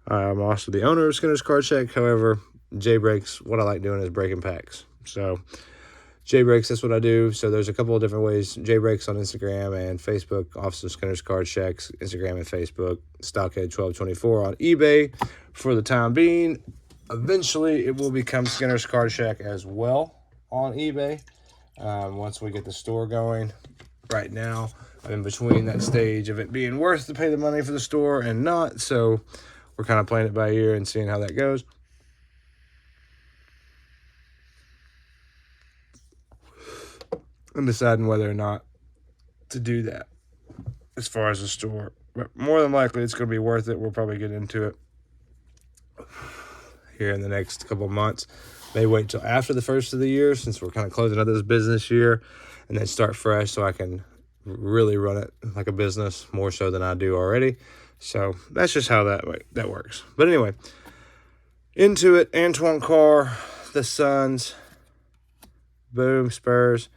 I'm also the owner of Skinner's Card Shack. However, J-Breaks, what I like doing is breaking packs. So J-Breaks, that's what I do. So there's a couple of different ways. J-Breaks on Instagram and Facebook. Also Skinner's Card Shacks, Instagram and Facebook. Stockhead1224 on eBay for the time being. Eventually, it will become Skinner's Card Shack as well on eBay once we get the store going. Right now, I'm in between that stage of it being worth to pay the money for the store and not. So we're kind of playing it by ear and seeing how that goes. And deciding whether or not to do that as far as the store. But more than likely, it's going to be worth it. We'll probably get into it here in the next couple of months. May wait until after the first of the year, since we're kind of closing out this business year, and then start fresh so I can really run it like a business more so than I do already. So that's just how that works. But anyway, into it. Antoine Carr, the Suns. Boom, Spurs.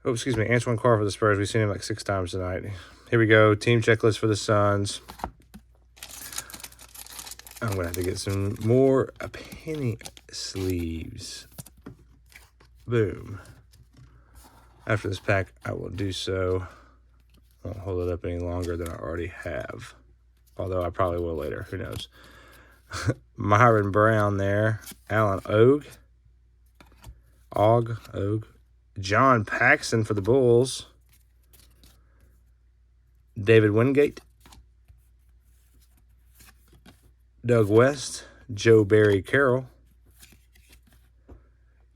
Oh, excuse me, Antoine Carr for the Spurs. We've seen him like 6 times tonight. Here we go. Team checklist for the Suns. I'm going to have to get some more penny sleeves. Boom. After this pack, I will do so. I won't hold it up any longer than I already have. Although I probably will later. Who knows? Myron Brown there. Alan Ogg. John Paxson for the Bulls. David Wingate. Doug West. Joe Barry Carroll.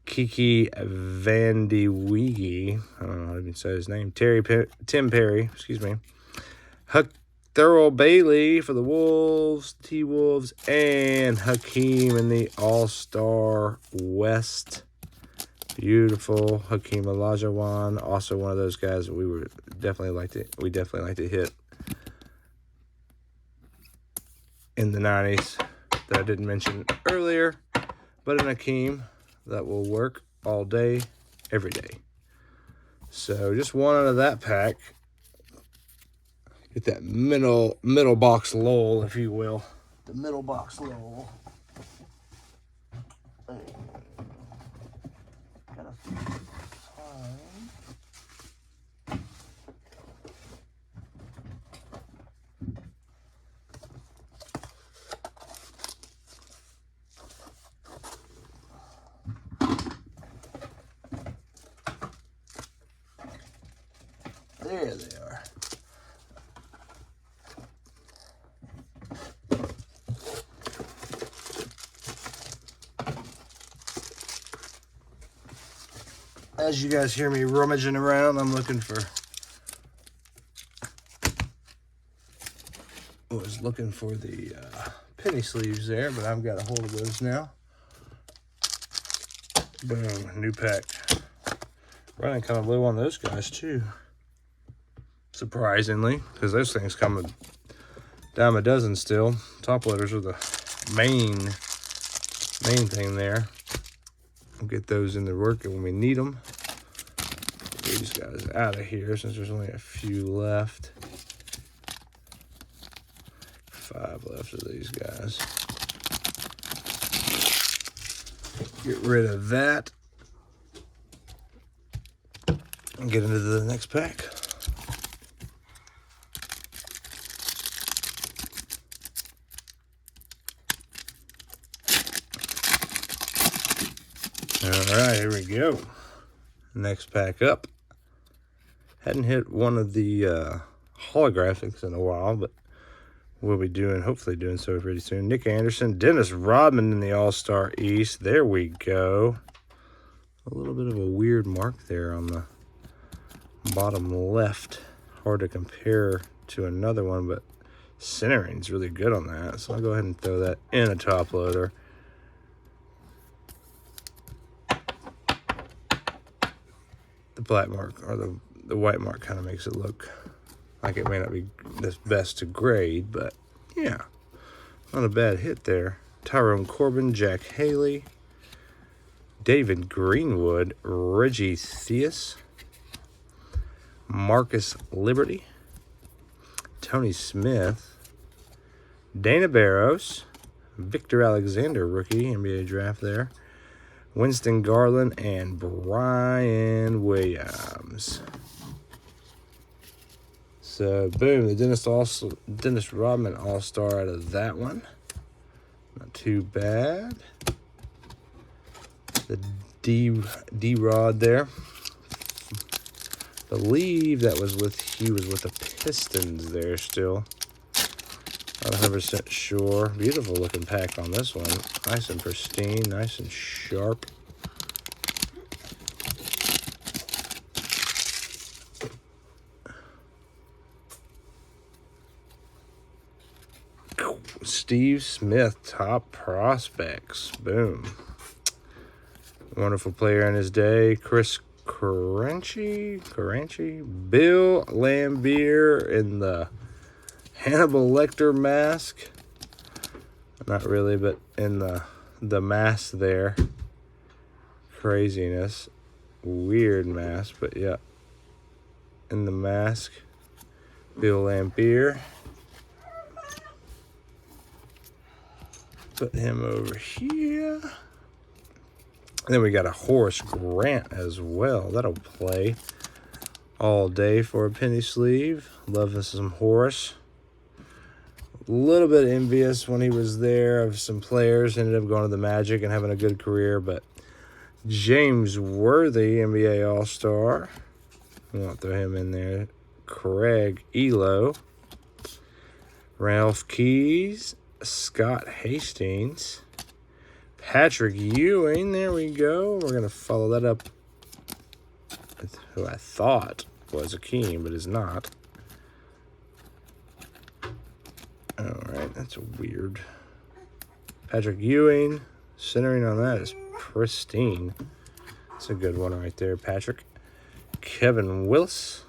Kiki Vandeweege. I don't know how to even say his name. Tim Perry. Excuse me. Huck Thurl Bailey for the Wolves. T-Wolves. And Hakeem in the All-Star West. Beautiful. Hakeem Olajuwon. Also one of those guys that we definitely like to hit in the 90s that I didn't mention earlier. But an Hakeem that will work all day, every day. So just one out of that pack. Get that middle box lull, if you will. The middle box lull. There they are. As you guys hear me rummaging around, I'm looking for... I was looking for the penny sleeves there, but I've got a hold of those now. Boom, new pack. Running kind of low on those guys too. Surprisingly, because those things come a dime a dozen still. Top loaders are the main thing there. We'll get those into work when we need them. Get these guys out of here since there's only a few left. 5 left of these guys. Get rid of that. And get into the next pack. Alright, here we go. Next pack up. Hadn't hit one of the holographics in a while, but we'll be hopefully doing so pretty soon. Nick Anderson, Dennis Rodman in the All-Star East. There we go. A little bit of a weird mark there on the bottom left. Hard to compare to another one, but centering's really good on that. So I'll go ahead and throw that in a top loader. The black mark or the white mark kind of makes it look like it may not be the best to grade, but yeah, not a bad hit there. Tyrone Corbin, Jack Haley, David Greenwood, Reggie Theus, Marcus Liberty, Tony Smith, Dana Barros, Victor Alexander, rookie NBA draft there, Winston Garland, and Brian Williams. So, boom, the Dennis Rodman All-Star out of that one. Not too bad. The D-Rod there. I believe that was he was with the Pistons there still. Not 100% sure. Beautiful looking pack on this one. Nice and pristine, nice and sharp. Steve Smith, top prospects. Boom. Wonderful player in his day. Chris Caranci, Bill Lambier in the Hannibal Lecter mask. Not really, but in the mask there. Craziness. Weird mask, but yeah. In the mask. Bill Lambier. Put him over here. And then we got a Horace Grant as well. That'll play all day for a penny sleeve. Love this some Horace. A little bit envious when he was there of some players ended up going to the Magic and having a good career, but James Worthy, NBA All-Star. We won't throw him in there. Craig Elo. Ralph Keyes. Scott Hastings. Patrick Ewing. There we go. We're going to follow that up with who I thought was Akeem, but is not. Alright, that's weird. Patrick Ewing. Centering on that is pristine. That's a good one right there, Patrick. Kevin Willis.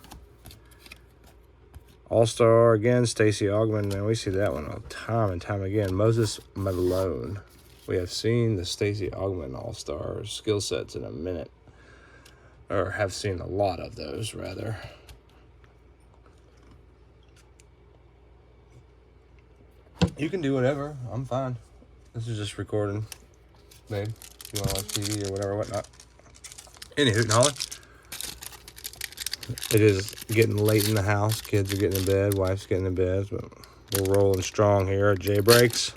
All-Star again, Stacey Augmon. Man, we see that one all time and time again. Moses Malone. We have seen the Stacey Augmon All-Star skill sets in a minute. Or have seen a lot of those, rather. You can do whatever. I'm fine. This is just recording, babe. You want to watch TV or whatever, whatnot. Any hoot and holler. It is getting late in the house. Kids are getting in bed. Wife's getting in bed. But we're rolling strong here at J Breaks.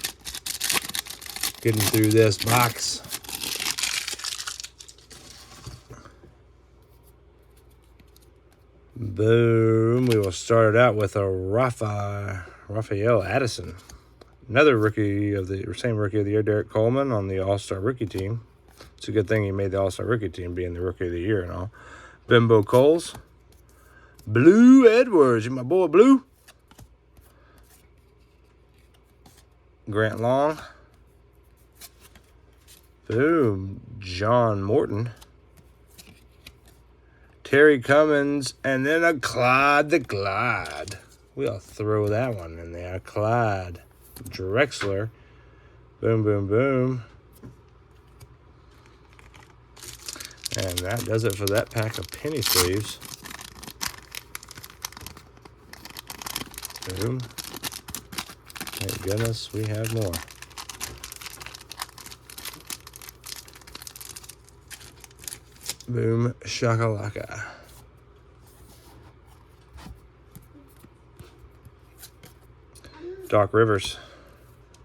Getting through this box. Boom. We will start it out with a Raphael Addison. Another rookie of the same rookie of the year, Derek Coleman, on the All-Star rookie team. It's a good thing he made the All-Star rookie team, being the rookie of the year and all. Bimbo Coles. Blue Edwards. You my boy, Blue. Grant Long. Boom. John Morton. Terry Cummins. And then a Clyde the Glide. We'll throw that one in there. Clyde Drexler. Boom, boom, boom. And that does it for that pack of penny sleeves. Boom. Thank goodness we have more. Boom shakalaka. Doc Rivers.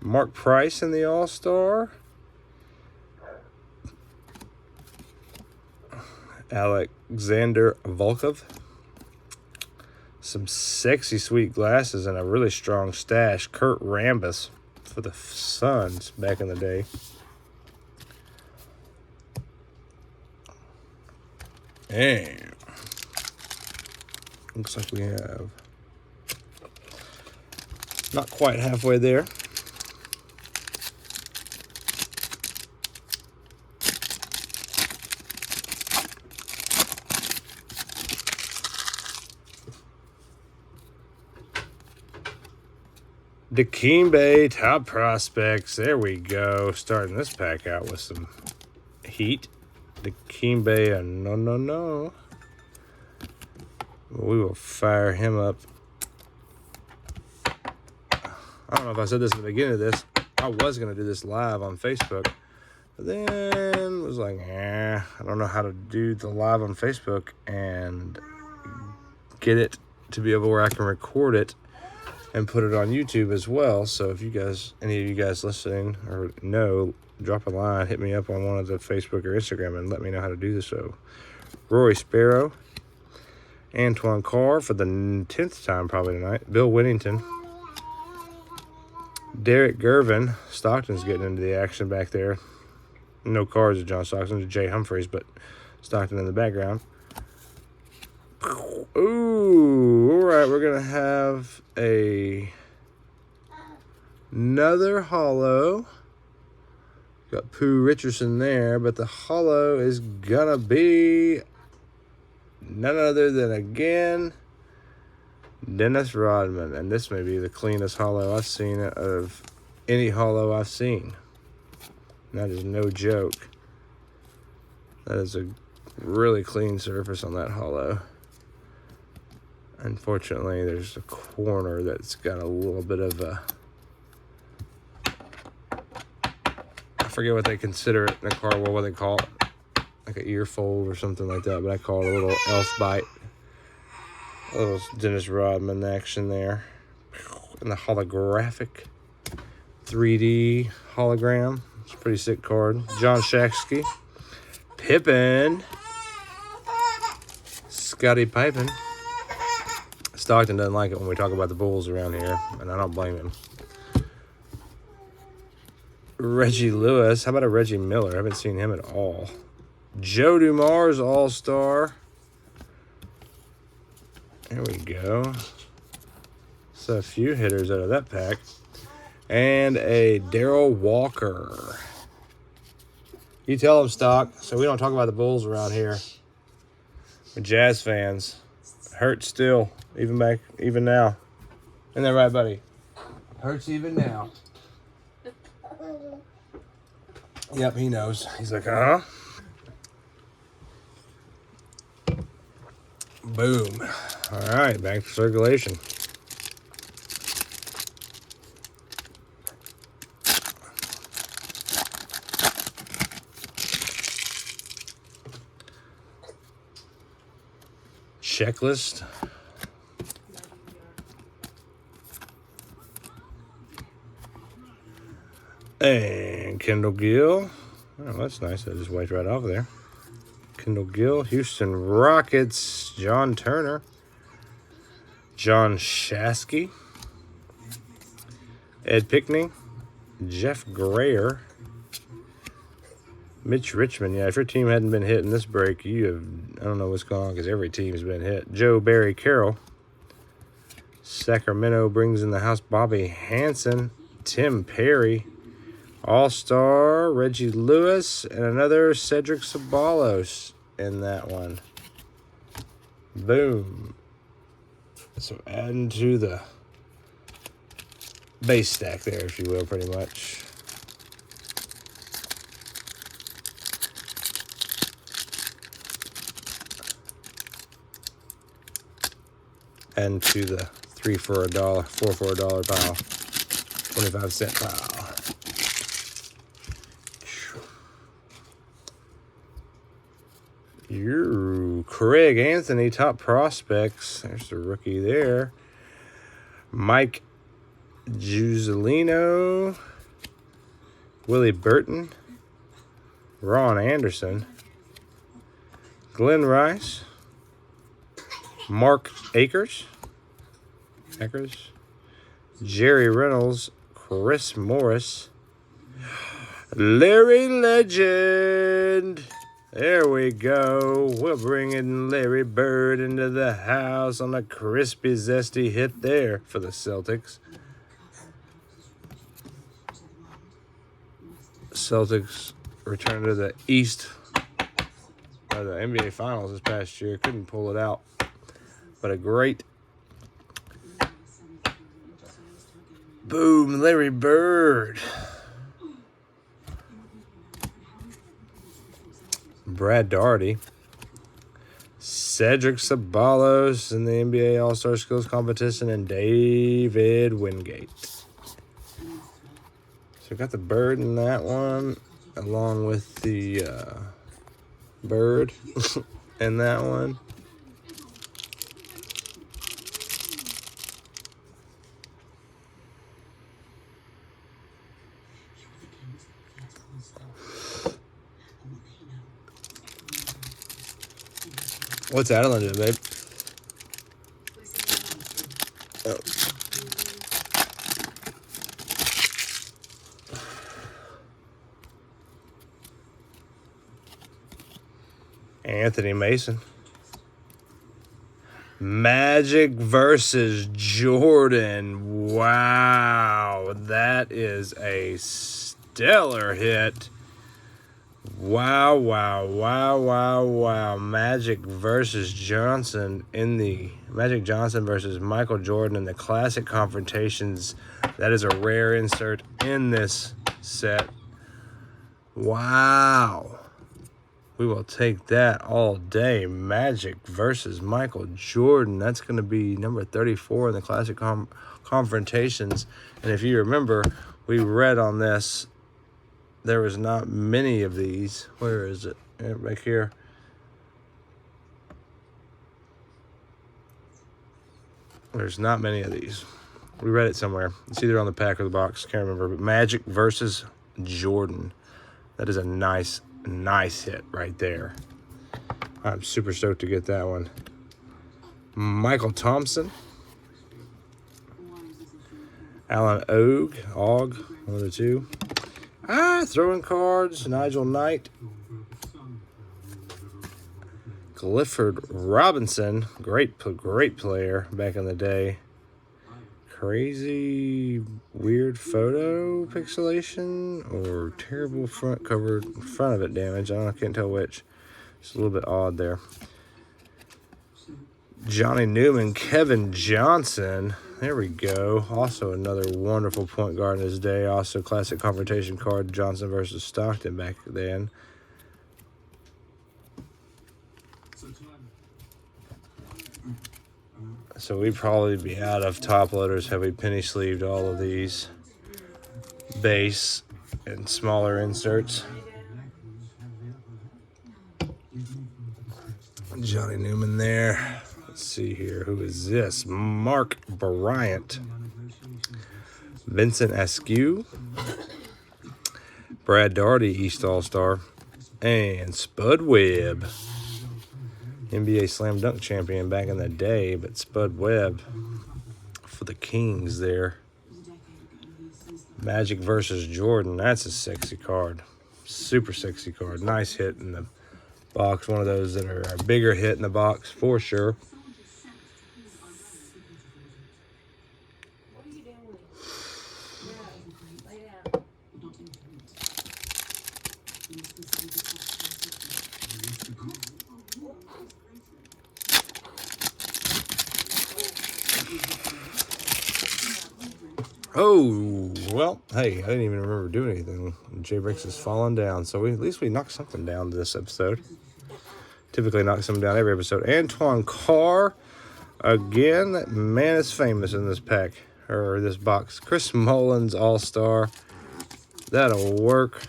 Mark Price in the All-Star. Alexander Volkov. Some sexy sweet glasses and a really strong stash. Kurt Rambis for the Suns back in the day. And looks like we have not quite halfway there. Dikembe Top Prospects. There we go. Starting this pack out with some heat. Dikembe, no. We will fire him up. I don't know if I said this at the beginning of this. I was going to do this live on Facebook. But then was like, I don't know how to do the live on Facebook and get it to be able where I can record it and put it on YouTube as well. So if you guys, any of you guys listening or know, drop a line, hit me up on one of the Facebook or Instagram and let me know how to do this. So Rory Sparrow, Antoine Carr for the 10th time probably tonight, Bill Whittington, Derek Gervin. Stockton's getting into the action back there. No cards of John Stockton, to Jay Humphreys, but Stockton in the background. Ooh, all right, we're going to have another hollow. Got Pooh Richardson there, but the hollow is going to be none other than, again, Dennis Rodman. And this may be the cleanest hollow I've seen of any hollow I've seen. That is no joke. That is a really clean surface on that hollow. Unfortunately, there's a corner that's got a little bit of a... I forget what they consider it in the car world, what they call it. like an ear fold or something like that, but I call it a little elf bite. A little Dennis Rodman action there. And the holographic 3D hologram. It's a pretty sick card. John Shacksky. Pippen. Scottie Pippen. Stockton doesn't like it when we talk about the Bulls around here, and I don't blame him. Reggie Lewis. How about a Reggie Miller? I haven't seen him at all. Joe Dumars, All-Star. There we go. So a few hitters out of that pack. And a Darryl Walker. You tell them, Stock, so we don't talk about the Bulls around here. We're Jazz fans. Hurts still, even now. Isn't that right, buddy? Hurts even now. Yep, he knows. He's like, huh? Boom. All right, back to circulation. Checklist. And Kendall Gill. Oh, that's nice. I just wiped right off there. Kendall Gill. Houston Rockets. John Turner. John Shasky. Ed Pickney. Jeff Grayer. Mitch Richmond. Yeah, if your team hadn't been hit in this break, you have, I don't know what's going on because every team's been hit. Joe Barry Carroll. Sacramento brings in the house Bobby Hansen. Tim Perry. All-Star, Reggie Lewis, and another Cedric Ceballos in that one. Boom. So adding to the base stack there, if you will, pretty much. And to the 3 for $1, 4 for $1 pile, 25-cent pile. Craig Anthony, top prospects. There's the rookie there. Mike Giuselino. Willie Burton. Ron Anderson. Glenn Rice. Mark Akers. Jerry Reynolds. Chris Morris. Larry Legend. There we go. We're bringing Larry Bird into the house on a crispy, zesty hit there for the Celtics. Celtics return to the East, or the NBA Finals this past year. Couldn't pull it out. But a great boom, Larry Bird. Brad Daugherty, Cedric Ceballos in the NBA All-Star Skills Competition, and David Wingate. So we got the Bird in that one, along with the Bird in that one. What's Adeline doing, babe? Oh. Anthony Mason. Magic versus Jordan. Wow, that is a stellar hit. Wow. Magic versus Johnson in the Magic Johnson versus Michael Jordan in the classic confrontations. That is a rare insert in this set. Wow. We will take that all day. Magic versus Michael Jordan. That's going to be number 34 in the classic confrontations. And if you remember, we read on this, there was not many of these. Where is it? Yeah, back here. There's not many of these. We read it somewhere. It's either on the pack or the box. Can't remember. But Magic versus Jordan. That is a nice hit right there. I'm super stoked to get that one. Michael Thompson. Alan Ogg, one of the two. Throwing cards. Nigel Knight. Clifford Robinson, great player back in the day. Crazy, weird photo pixelation or terrible front of it damage. I can't tell which. It's a little bit odd there. Johnny Newman, Kevin Johnson. There we go. Also another wonderful point guard in his day. Also classic confrontation card, Johnson versus Stockton back then. So we'd probably be out of top loaders had we penny sleeved all of these base and smaller inserts. Johnny Newman there. Let's see here. Who is this? Mark Bryant. Vincent Askew. Brad Daugherty, East All-Star. And Spud Webb. NBA Slam Dunk champion back in the day, but Spud Webb for the Kings there. Magic versus Jordan. That's a sexy card. Super sexy card. Nice hit in the box. One of those that are a bigger hit in the box for sure. What are you doing? Lay down. Oh, well, hey, I didn't even remember doing anything. J Bricks is falling down, so at least we knocked something down this episode. Typically knock something down every episode. Antoine Carr, again, that man is famous in this pack, or this box. Chris Mullins, All-Star. That'll work.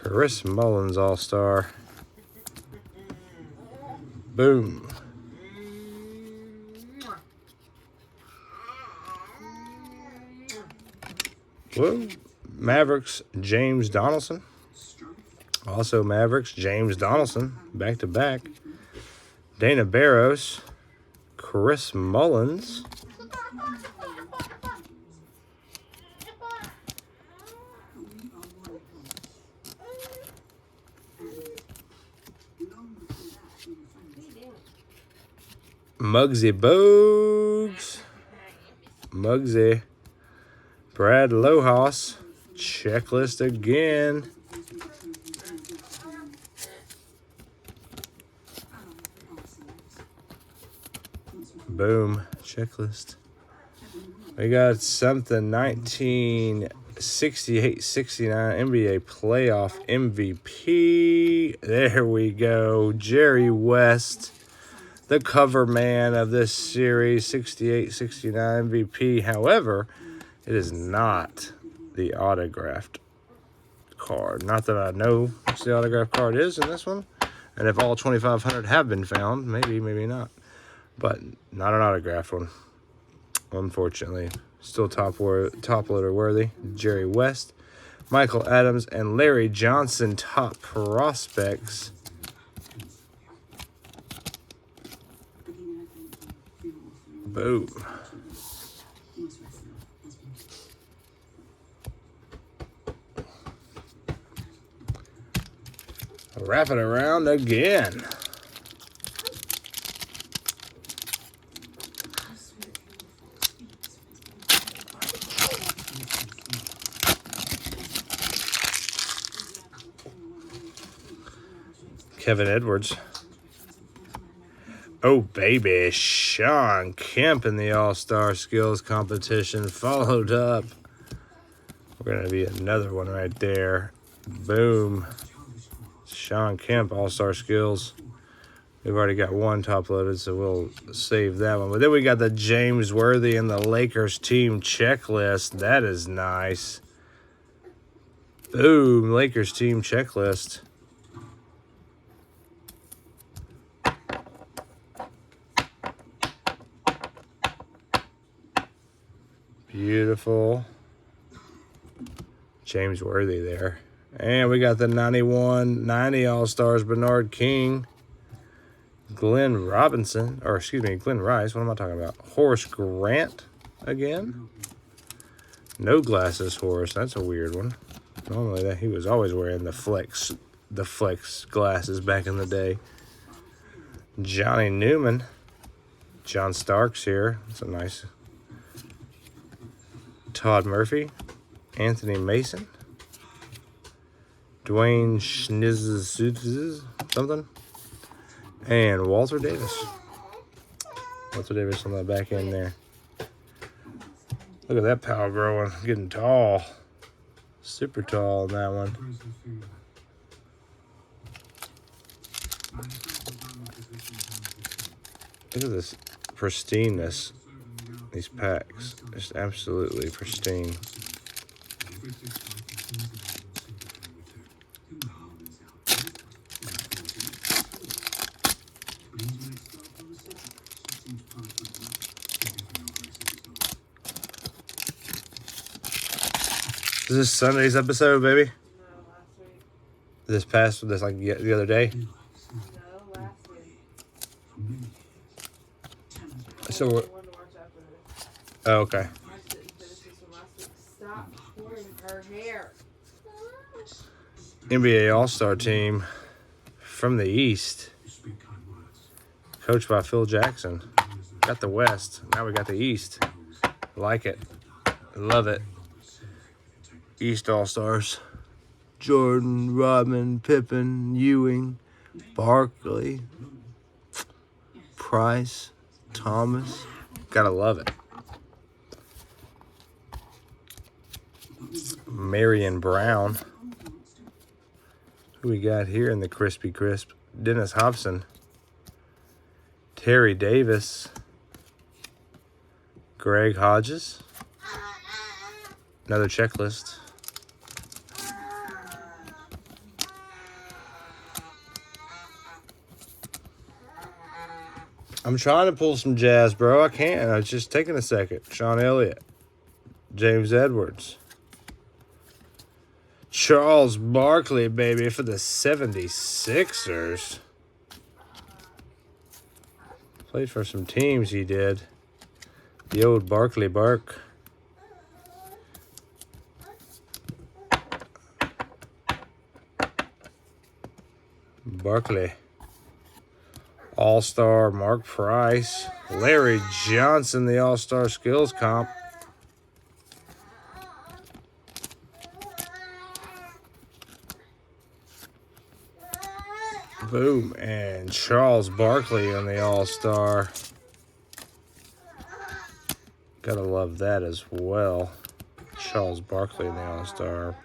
Chris Mullins, All-Star. Boom. Whoa. Mavericks, James Donaldson. Also Mavericks, James Donaldson, back to back. Dana Barros, Chris Mullins. Muggsy Bogues. Muggsy. Brad Lohaus. Checklist again. Boom. Checklist. We got something 1968-69 NBA playoff MVP. There we go. Jerry West, the cover man of this series, 68-69 MVP. However, it is not the autographed card. Not that I know what the autographed card is in this one. And if all 2,500 have been found, maybe, maybe not. But not an autographed one, unfortunately. Still top loader worthy. Jerry West, Michael Adams, and Larry Johnson, top prospects. Boom. Wrap it around again. Kevin Edwards. Oh, baby. Sean Kemp in the All-Star Skills Competition. Followed up. We're going to be another one right there. Boom. Sean Kemp, All-Star Skills. We've already got one top-loaded, so we'll save that one. But then we got the James Worthy and the Lakers team checklist. That is nice. Boom. Lakers team checklist. Beautiful. James Worthy there. And we got the 91-90 All-Stars, Bernard King, Glenn Robinson, or excuse me, Glenn Rice. What am I talking about? Horace Grant again. No glasses, Horace. That's a weird one. Normally that he was always wearing the flex glasses back in the day. Johnny Newman. John Starks here. That's a nice. Todd Murphy. Anthony Mason. Dwayne Schnizzes, something. And Walter Davis. Walter Davis on the back end there. Look at that pal growing, getting tall. Super tall on that one. Look at this pristineness. These packs. Just absolutely pristine. Is this Sunday's episode, baby? No, last week. This like the other day? No, last week. So, I wanted to watch after this. oh, okay. I didn't finish this one last week. Stop pulling her hair. NBA All-Star team from the East. Coached by Phil Jackson. Got the West. Now we got the East. Like it. Love it. East All-Stars. Jordan, Rodman, Pippen, Ewing, Barkley, Price, Thomas. Gotta love it. Marion Brown. Who we got here in the Crispy Crisp? Dennis Hobson. Terry Davis. Greg Hodges. Another checklist. I'm trying to pull some jazz, bro. I can't. It's just taking a second. Sean Elliott. James Edwards. Charles Barkley, baby, for the 76ers. Played for some teams, he did. The old Barkley Bark. Barkley. All-Star Mark Price. Larry Johnson, the All-Star Skills Comp. Boom. And Charles Barkley on the All-Star. Gotta love that as well. Charles Barkley in the All-Star.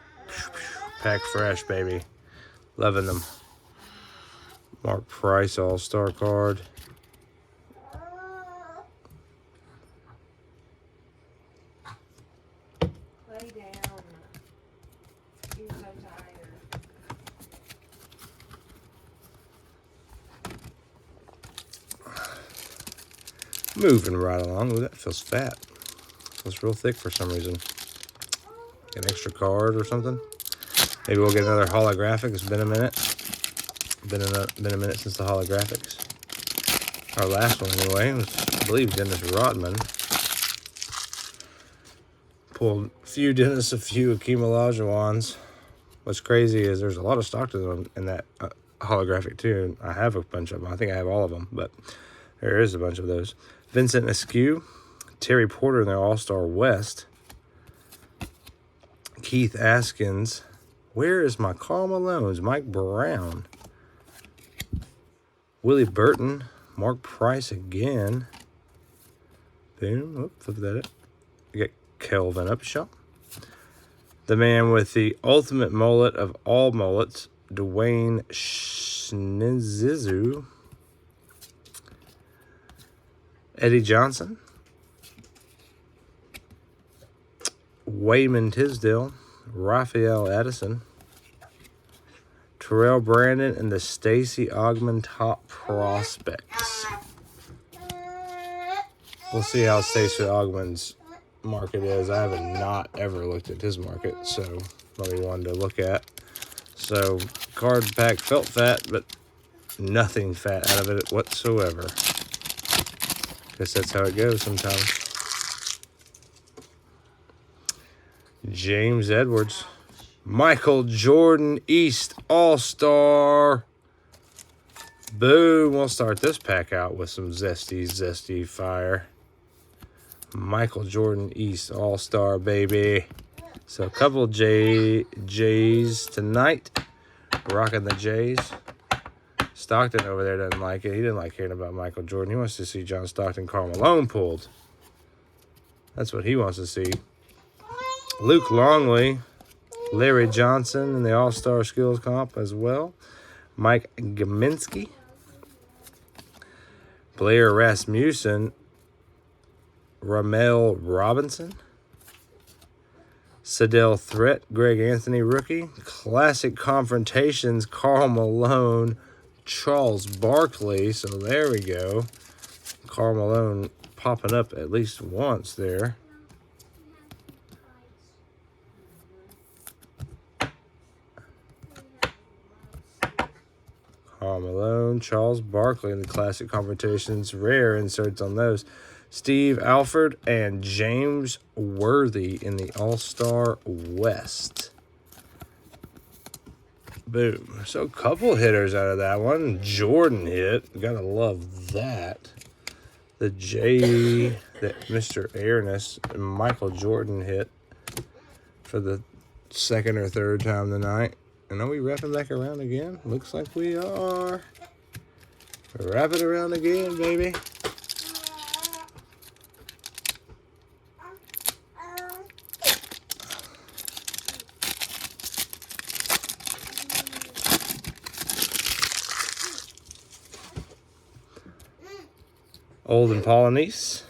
Pack fresh, baby. Loving them. Mark Price All-Star card. Lay down. You're so tired. Moving right along. Ooh, that feels fat. Feels real thick for some reason. An extra card or something. Maybe we'll get another holographic. It's been a minute. Been a minute since the holographics. Our last one anyway was, I believe, Dennis Rodman. Pulled a few Dennis, a few Akeem Olajuwons. What's crazy is there's a lot of Stockton in that holographic too. I have a bunch of them. I think I have all of them, but there is a bunch of those. Vincent Askew, Terry Porter in their All-Star West. Keith Askins. Where is my Karl Malone's? Mike Brown. Willie Burton. Mark Price again. Boom. Oop, flip that up. We got Kelvin Upshaw. The man with the ultimate mullet of all mullets. Dwayne Schnizizu. Eddie Johnson. Wayman Tisdale. Raphael Addison. Terrell Brandon and the Stacey Augmon top prospects. We'll see how Stacey Augmon's market is. I haven't not ever looked at his market, so probably one to look at. So card pack felt fat, but nothing fat out of it whatsoever. Guess that's how it goes sometimes. James Edwards. Michael Jordan East All-Star. Boom. We'll start this pack out with some zesty fire. Michael Jordan East All-Star, baby. So a couple Jays tonight. Rocking the Jays. Stockton over there doesn't like it. He didn't like hearing about Michael Jordan. He wants to see John Stockton, Karl Malone pulled. That's what he wants to see. Luke Longley. Larry Johnson in the All-Star Skills Comp as well. Mike Gminski. Blair Rasmussen. Ramel Robinson. Sedell Threat. Greg Anthony rookie. Classic Confrontations. Karl Malone. Charles Barkley. So there we go. Karl Malone popping up at least once there. Karl Malone, Charles Barkley in the Classic Confrontations. Rare inserts on those. Steve Alford and James Worthy in the All-Star West. Boom. So a couple hitters out of that one. Jordan hit. Gotta love that. The J that Mr. Airness and Michael Jordan hit for the second or third time tonight. And are we wrapping back around again? Looks like we are. Wrap it around again, baby. Olden Polynice.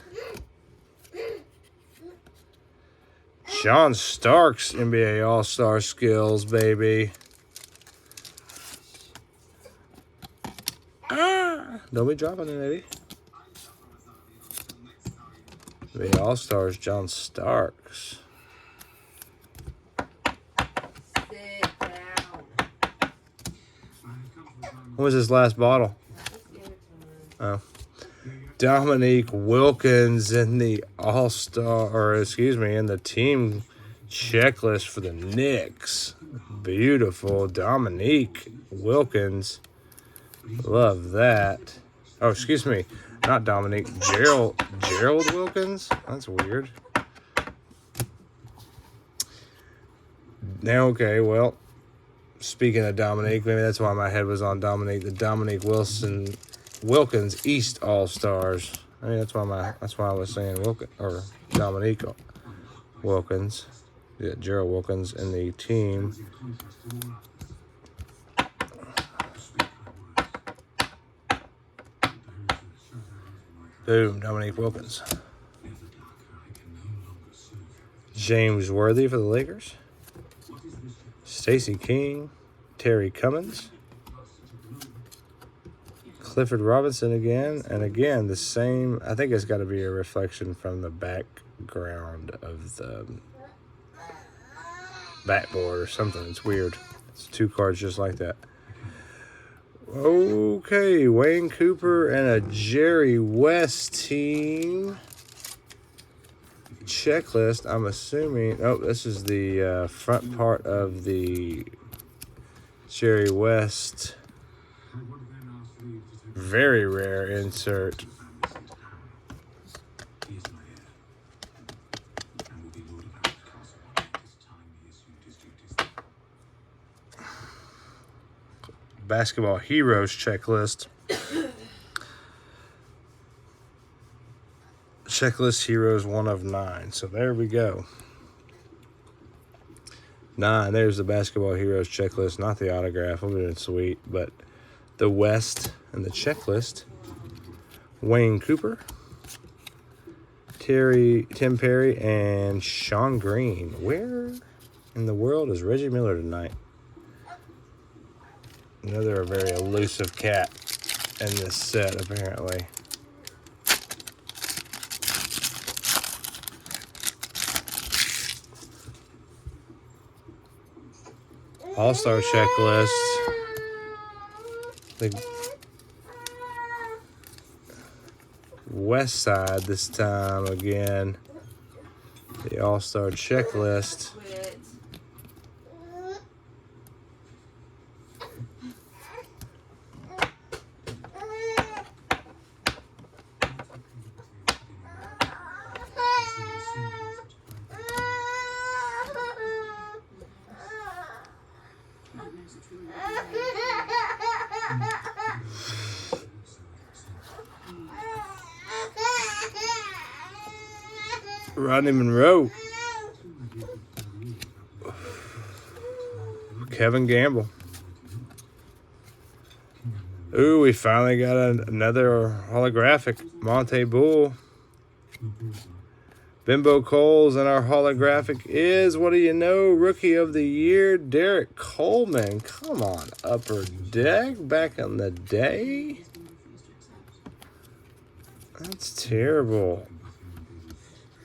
John Starks, NBA All-Star Skills, baby. Don't be dropping it, Eddie. The All-Stars, John Starks. Sit down. What was his last bottle? Just give it to Oh. him. Dominique Wilkins in the All-Star, or excuse me, in the team checklist for the Knicks. Beautiful. Dominique Wilkins. Love that. Oh, excuse me. Not Dominique. Gerald Wilkins? That's weird. Now, okay, well, speaking of Dominique, maybe that's why my head was on Dominique. The Dominique Wilkins East All-Stars. I mean, that's why I was saying Dominique Wilkins. Yeah, Gerald Wilkins in the team. Boom, Dominique Wilkins. James Worthy for the Lakers. Stacey King. Terry Cummins. Clifford Robinson again. And again, the same. I think it's got to be a reflection from the background of the backboard or something. It's weird. It's two cards just like that. Okay, Wayne Cooper and a Jerry West team checklist. I'm assuming. Oh, this is the front part of the Jerry West. Very rare insert. Basketball Heroes checklist. Checklist Heroes 1 of 9. So there we go. 9. There's the Basketball Heroes checklist. Not the autograph. Would have been sweet. But the West and the checklist. Wayne Cooper. Tim Perry and Sean Green. Where in the world is Reggie Miller tonight? Another very elusive cat in this set, apparently. All-Star checklist. The West Side this time again. The All-Star checklist. Quit. Rodney Monroe. Kevin Gamble. Ooh, we finally got another holographic. Monte Bull. Bimbo Coles, and our holographic is, what do you know, Rookie of the Year, Derek Coleman. Come on, Upper Deck, back in the day. That's terrible.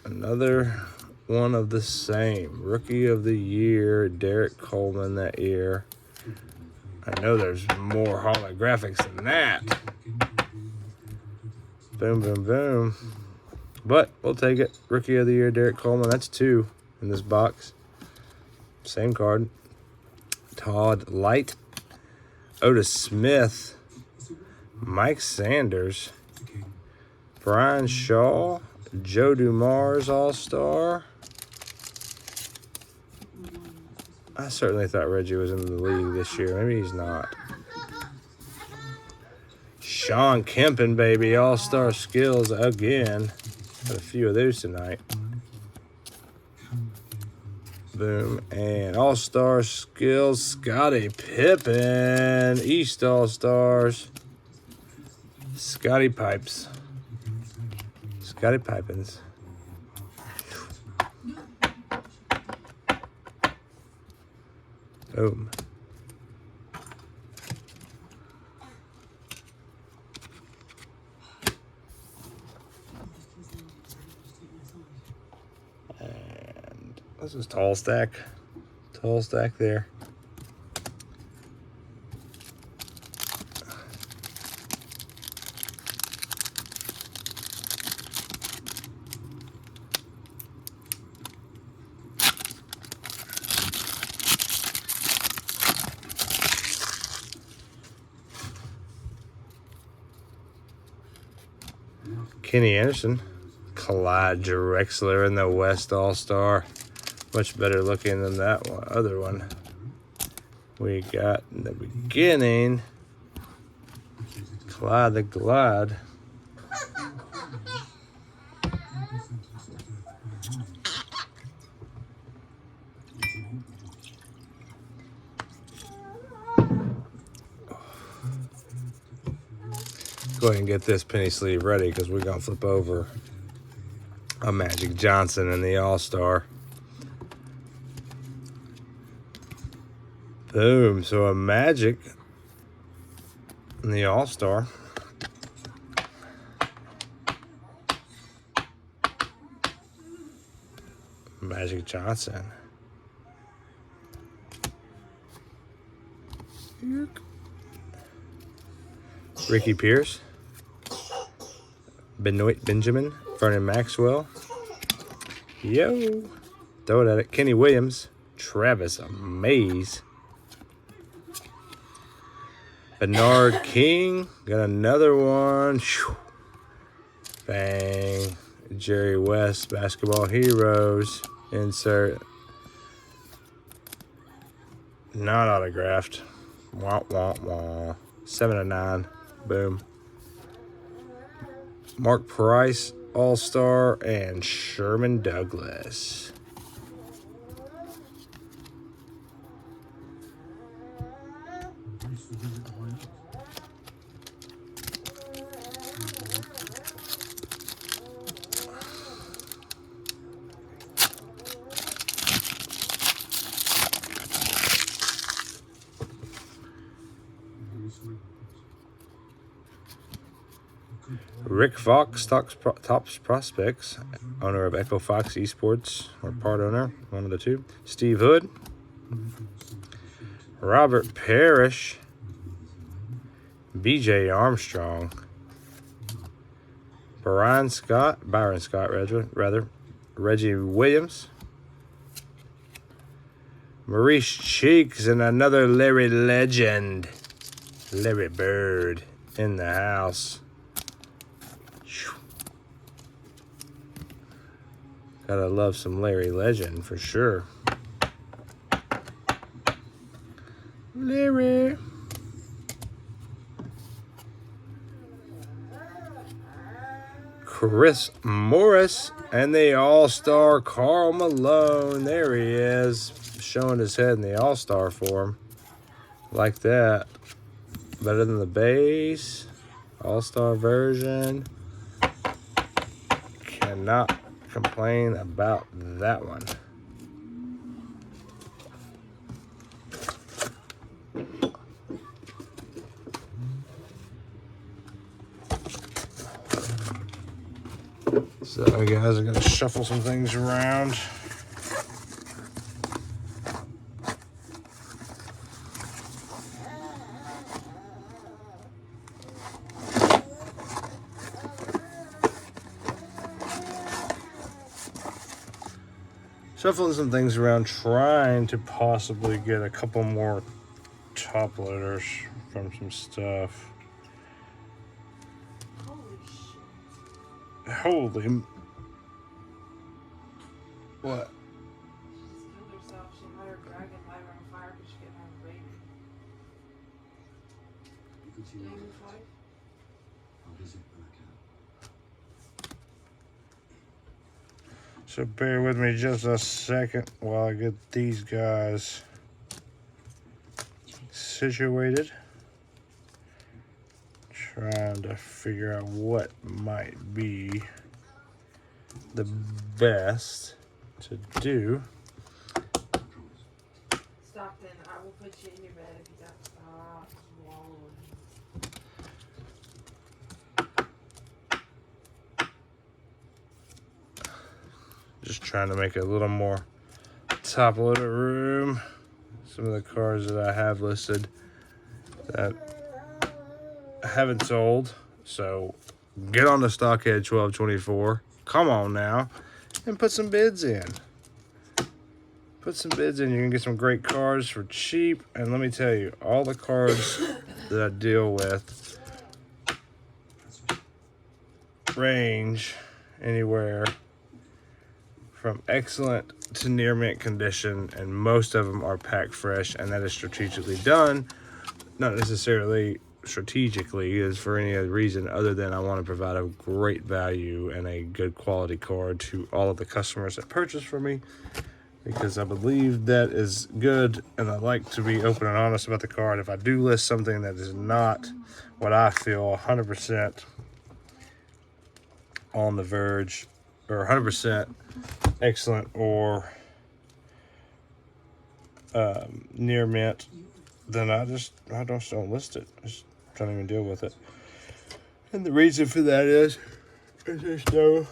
Another one of the same. Rookie of the Year, Derek Coleman that year. I know there's more holographics than that. Boom, boom, boom. But we'll take it. Rookie of the Year, Derek Coleman. That's 2 in this box. Same card. Todd Light. Otis Smith. Mike Sanders. Brian Shaw. Joe Dumars All-Star. I certainly thought Reggie was in the league this year. Maybe he's not. Sean Kempen, baby. All-Star skills again. Got a few of those tonight. Boom. And All-Star skills. Scottie Pippen. East All-Stars. Scottie Pipes. Scottie Pipens. Boom. And this is tall stack. Tall stack there. Kenny Anderson, Clyde Drexler in the West All-Star. Much better looking than that one, other one we got in the beginning. Clyde the Glide. Go ahead and get this penny sleeve ready because we're going to flip over a Magic Johnson in the All-Star. Boom. So a Magic in the All-Star. Magic Johnson. Ricky Pierce. Benoit Benjamin. Vernon Maxwell. Yo. Throw it at it. Kenny Williams. Travis Mays. Bernard King. Got another one. Bang. Jerry West. Basketball Heroes. Insert. Not autographed. Wah, wah, wah. 7/9. Boom. Mark Price, All-Star, and Sherman Douglas. Rick Fox, Tops Prospects, owner of Echo Fox Esports, or part owner, one of the two. Steve Hood. Robert Parrish. B.J. Armstrong. Byron Scott, rather. Reggie Williams. Maurice Cheeks and another Larry legend. Larry Bird in the house. Gotta love some Larry Legend for sure. Larry. Chris Morris and the All-Star Karl Malone. There he is, showing his head in the All-Star form. Like that. Better than the base. All-Star version. Cannot complain about that one. So guys, I'm gonna shuffle some things around. Shuffling some things around, trying to possibly get a couple more top loaders from some stuff. Holy. What? She just killed herself. She had her dragon light her on fire because she couldn't have a baby. Damon's wife. So bear with me just a second while I get these guys situated. Trying to figure out what might be the best to do. Stockton, I will put you in your bed if you don't stop swallowing. Just trying to make a little more top loader room. Some of the cars that I have listed that I haven't sold. So get on the Stockhead 1224. Come on now. And put some bids in. Put some bids in. You can get some great cars for cheap. And let me tell you, all the cars that I deal with range anywhere from excellent to near mint condition, and most of them are packed fresh, and that is strategically done. Not necessarily strategically is for any other reason other than I want to provide a great value and a good quality card to all of the customers that purchase from me, because I believe that is good, and I like to be open and honest about the card. If I do list something that is not what I feel 100% on the verge or 100% excellent or near mint, then I don't list it. I just don't even deal with it. And the reason for that is there's no.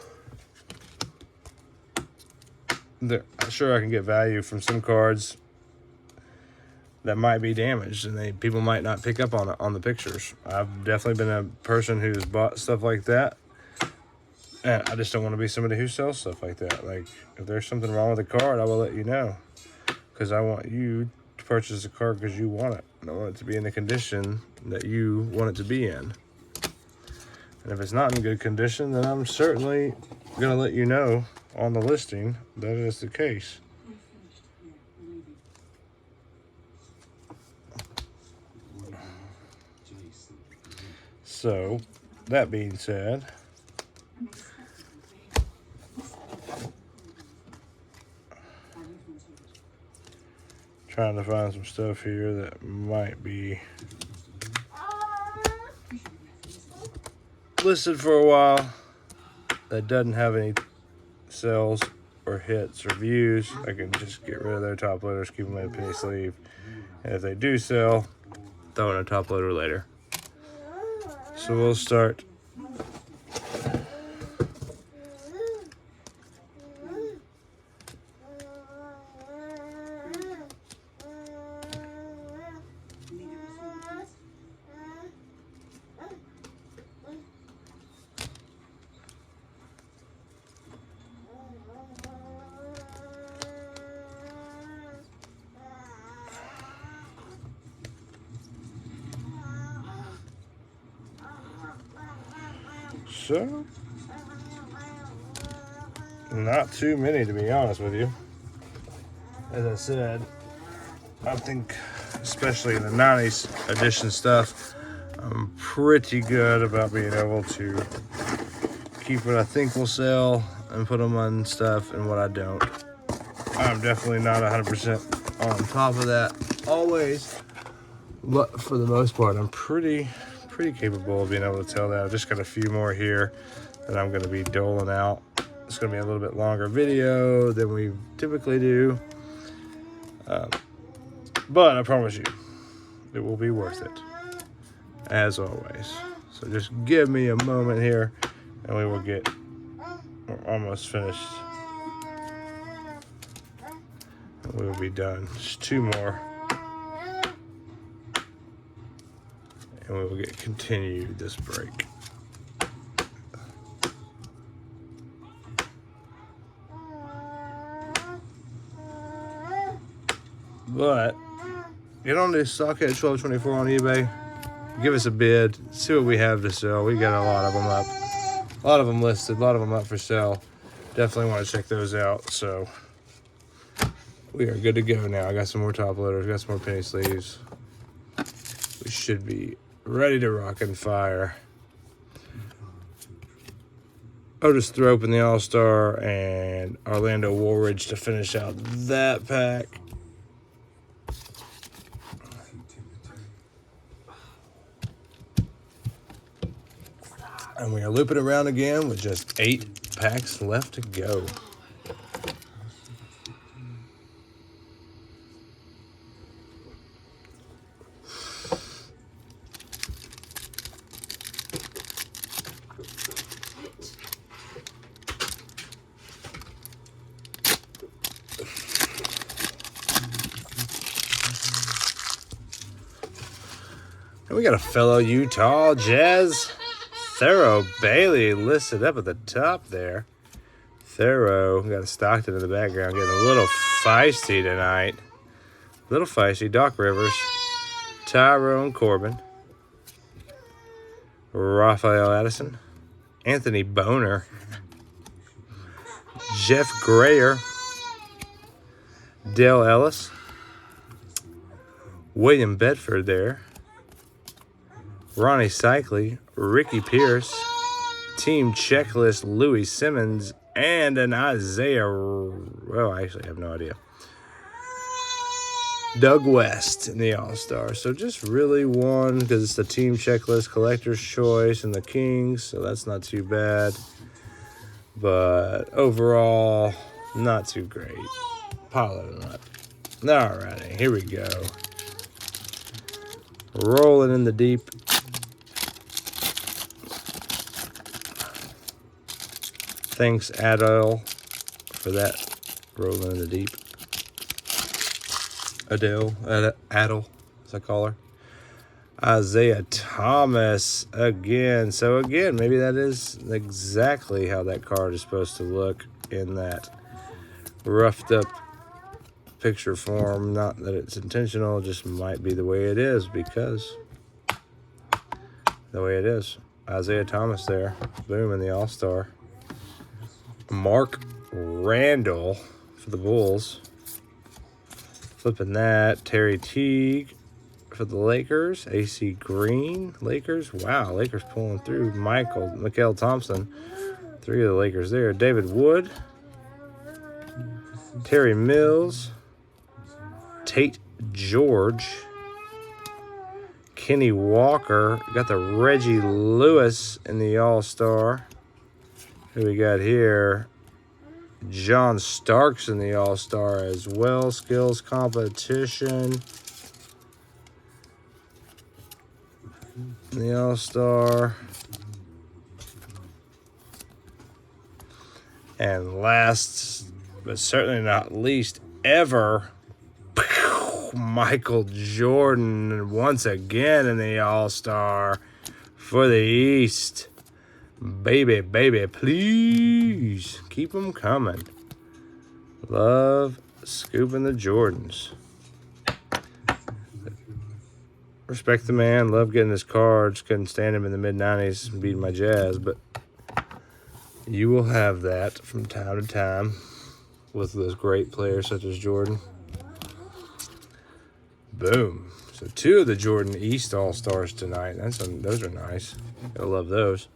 Sure, I can get value from some cards that might be damaged, and people might not pick up on it on the pictures. I've definitely been a person who's bought stuff like that, and I just don't want to be somebody who sells stuff like that. Like, if there's something wrong with the card, I will let you know, because I want you to purchase the card because you want it. And I want it to be in the condition that you want it to be in. And if it's not in good condition, then I'm certainly going to let you know on the listing that is the case. So, that being said, trying to find some stuff here that might be listed for a while that doesn't have any sales or hits or views. I can just get rid of their top loaders, keep them in a penny sleeve, and if they do sell, throw in a top loader later. So we'll start So, not too many, to be honest with you. As I said, I think, especially in the 90s edition stuff, I'm pretty good about being able to keep what I think will sell and put them on stuff and what I don't. I'm definitely not 100% on top of that always, but for the most part, I'm pretty capable of being able to tell that. I've just got a few more here that I'm going to be doling out. It's going to be a little bit longer video than we typically do, but I promise you, it will be worth it, as always. So just give me a moment here, and we will get, we're almost finished. And we will be done. Just two more, and we will get continued this break. But get on to Stockton 1224 on eBay. Give us a bid. See what we have to sell. We got a lot of them up. A lot of them listed. A lot of them up for sale. Definitely want to check those out. So we are good to go now. I got some more top loaders. Got some more penny sleeves. We should be ready to rock and fire. Otis Thrope in the All-Star and Orlando Woolridge to finish out that pack. And we are looping around again with just 8 packs left to go. And we got a fellow Utah Jazz, Thero Bailey, listed up at the top there. Thero, we got a Stockton in the background, getting a little feisty tonight. A little feisty. Doc Rivers, Tyrone Corbin, Raphael Addison, Anthony Boner, Jeff Grayer, Dale Ellis, William Bedford there, Ronnie Cycli, Ricky Pierce, Team Checklist, Louis Simmons, and an Isaiah, well, I actually have no idea, Doug West in the All-Star. So just really one, because it's the Team Checklist Collector's Choice and the Kings, so that's not too bad. But overall, not too great. Pile it up. Alrighty, here we go. Rolling in the deep. Thanks, Adele, for that. Rolling in the deep. Adele, as I call her. Isaiah Thomas again. So again, maybe that is exactly how that card is supposed to look in that roughed up picture form. Not that it's intentional, just might be the way it is, because the way it is. Isaiah Thomas there. Boom, in the All-Star. Mark Randall for the Bulls. Flipping that. Terry Teague for the Lakers. AC Green, Lakers. Wow, Lakers pulling through. Mikael Thompson. 3 of the Lakers there. David Wood. Terry Mills. Tate George. Kenny Walker. Got the Reggie Lewis in the All-Star. Who we got here? John Starks in the All-Star as well. Skills competition. The All-Star. And last, but certainly not least ever, Michael Jordan once again in the All-Star for the East. Baby, please keep them coming. Love scooping the Jordans. Respect the man. Love getting his cards. Couldn't stand him in the mid-90s beating my Jazz, but You will have that from time to time with those great players such as Jordan. Boom. So 2 of the Jordan East All-Stars tonight. Those are nice. I love those.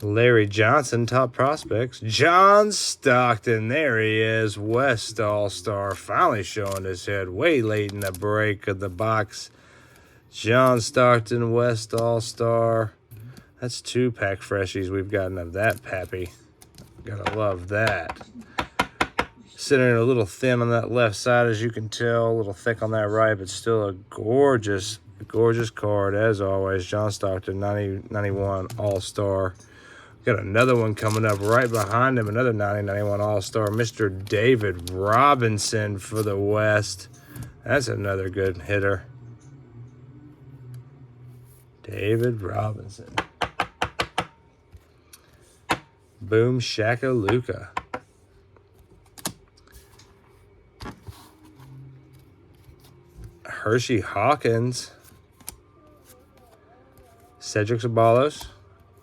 Larry Johnson, top prospects. John Stockton, there he is. West All-Star, finally showing his head way late in the break of the box. John Stockton, West All-Star. That's 2 pack freshies we've gotten of that pappy. Gotta love that. Sitting a little thin on that left side, as you can tell. A little thick on that right, but still a gorgeous card, as always. John Stockton, 90-91 All-Star. Got another one coming up right behind him, another 90-91 All-Star, Mr. David Robinson for the West. That's another good hitter. David Robinson. Boom Shakalooka. Hershey Hawkins. Cedric Sabalos.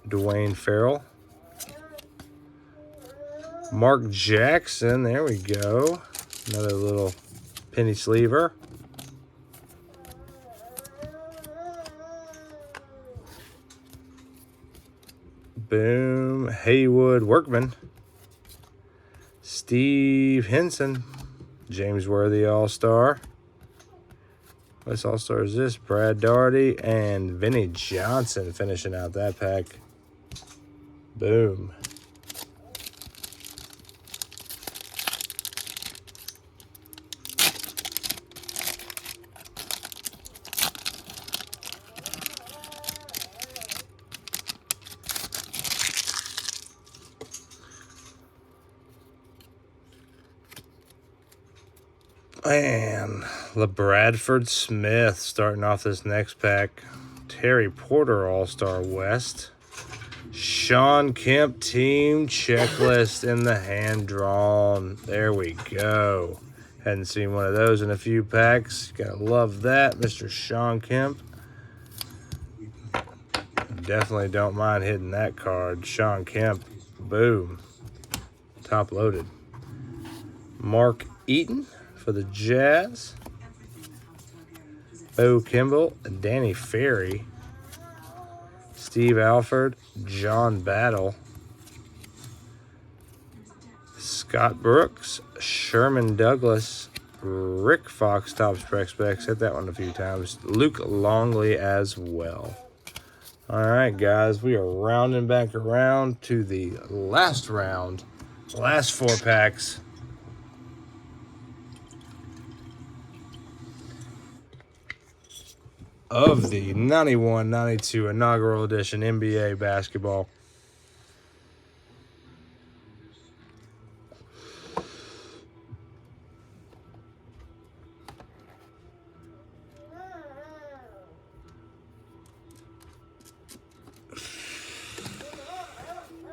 Dwayne Farrell. Mark Jackson, there we go. Another little penny sleever. Boom. Haywood Workman. Steve Henson. James Worthy All-Star. What All-Star is this? Brad Daugherty and Vinny Johnson finishing out that pack. Boom. And LeBradford Smith starting off this next pack. Terry Porter All-Star West. Sean Kemp team checklist in the hand drawn. There we go. Hadn't seen one of those in a few packs. Gotta love that, Mr. Sean Kemp. Definitely don't mind hitting that card. Sean Kemp, boom. Top loaded. Mark Eaton for the Jazz. Bo Kimball, Danny Ferry. Steve Alford, John Battle. Scott Brooks, Sherman Douglas, Rick Fox, top specs. Hit that one a few times. Luke Longley as well. All right, guys, we are rounding back around to the last round. Last 4 packs. Of the 91-92 inaugural edition NBA basketball.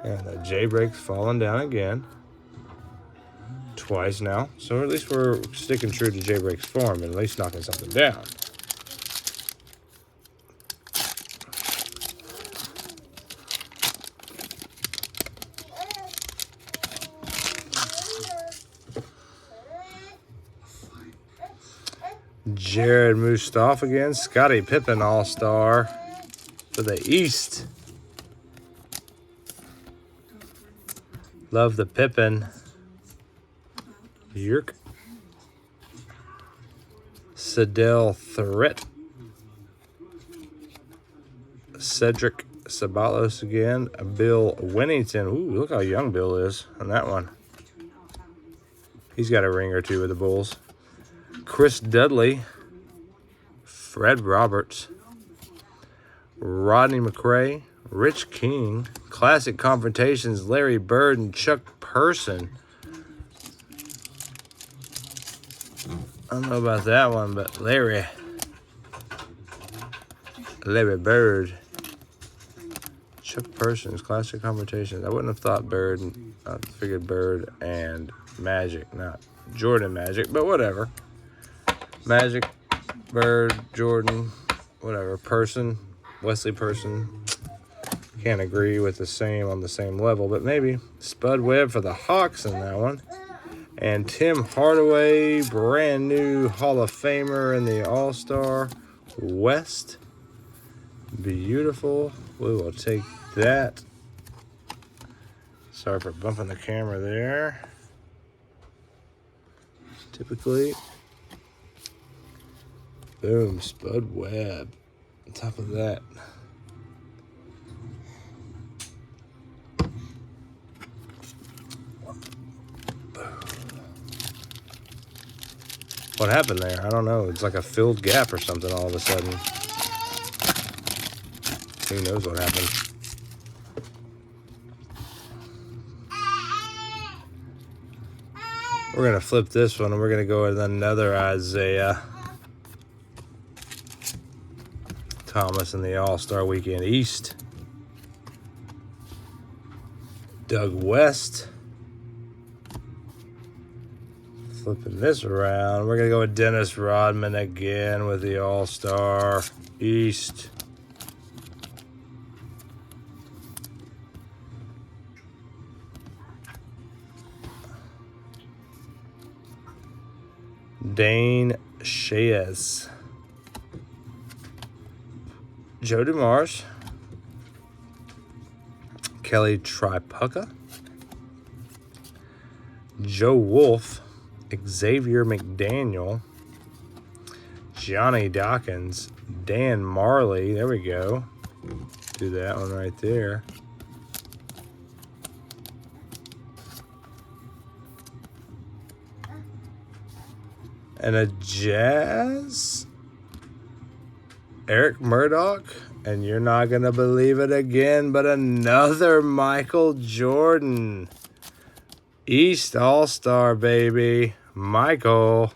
And the J-break's falling down again. Twice now. So at least we're sticking true to J-break's form and at least knocking something down. Jared Mustafa again. Scottie Pippen All-Star for the East. Love the Pippen. Yerk. Sedell Threat. Cedric Sabalos again. Bill Winnington. Ooh, look how young Bill is on that one. He's got a ring or two with the Bulls. Chris Dudley. Fred Roberts. Rodney McRae. Rich King. Classic Confrontations. Larry Bird and Chuck Person. I don't know about that one, but Larry Bird. Classic persons, classic conversations. I wouldn't have thought Bird. I figured Bird and Magic, not Jordan Magic, but whatever. Magic, Bird, Jordan, whatever. Person, Wesley Person. Can't agree with the same on the same level, but maybe Spud Webb for the Hawks in that one. And Tim Hardaway, brand new Hall of Famer in the All-Star West. Beautiful. We will take that. Sorry for bumping the camera there. Typically. Boom, Spud Webb. On top of that. What happened there? I don't know. It's like a filled gap or something all of a sudden. Who knows what happened? We're going to flip this one and we're going to go with another Isaiah Thomas in the All-Star Weekend East. Doug West. Flipping this around, we're going to go with Dennis Rodman again with the All-Star East. Dane Shays. Joe DeMars. Kelly Tripucka. Joe Wolf. Xavier McDaniel, Johnny Dawkins, Dan Marley. There we go. Do that one right there. And a Jazz, Eric Murdoch, and you're not going to believe it again, but another Michael Jordan. East All-Star, baby. Michael.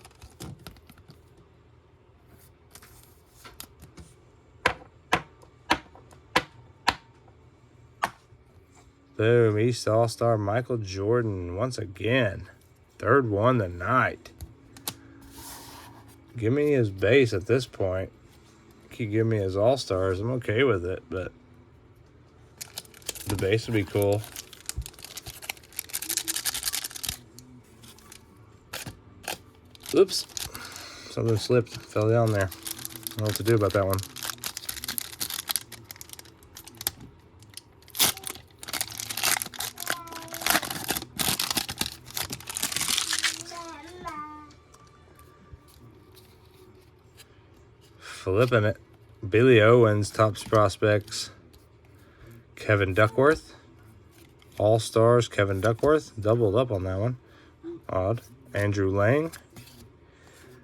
Boom. East All-Star Michael Jordan once again. Third one tonight. Give me his base at this point. He give me his All-Stars. I'm okay with it, but the base would be cool. Oops. Something slipped. Fell down there. I don't know what to do about that one. Flipping it. Billy Owens, Topps Prospects. Kevin Duckworth. All-Stars, Kevin Duckworth. Doubled up on that one. Odd. Andrew Lang.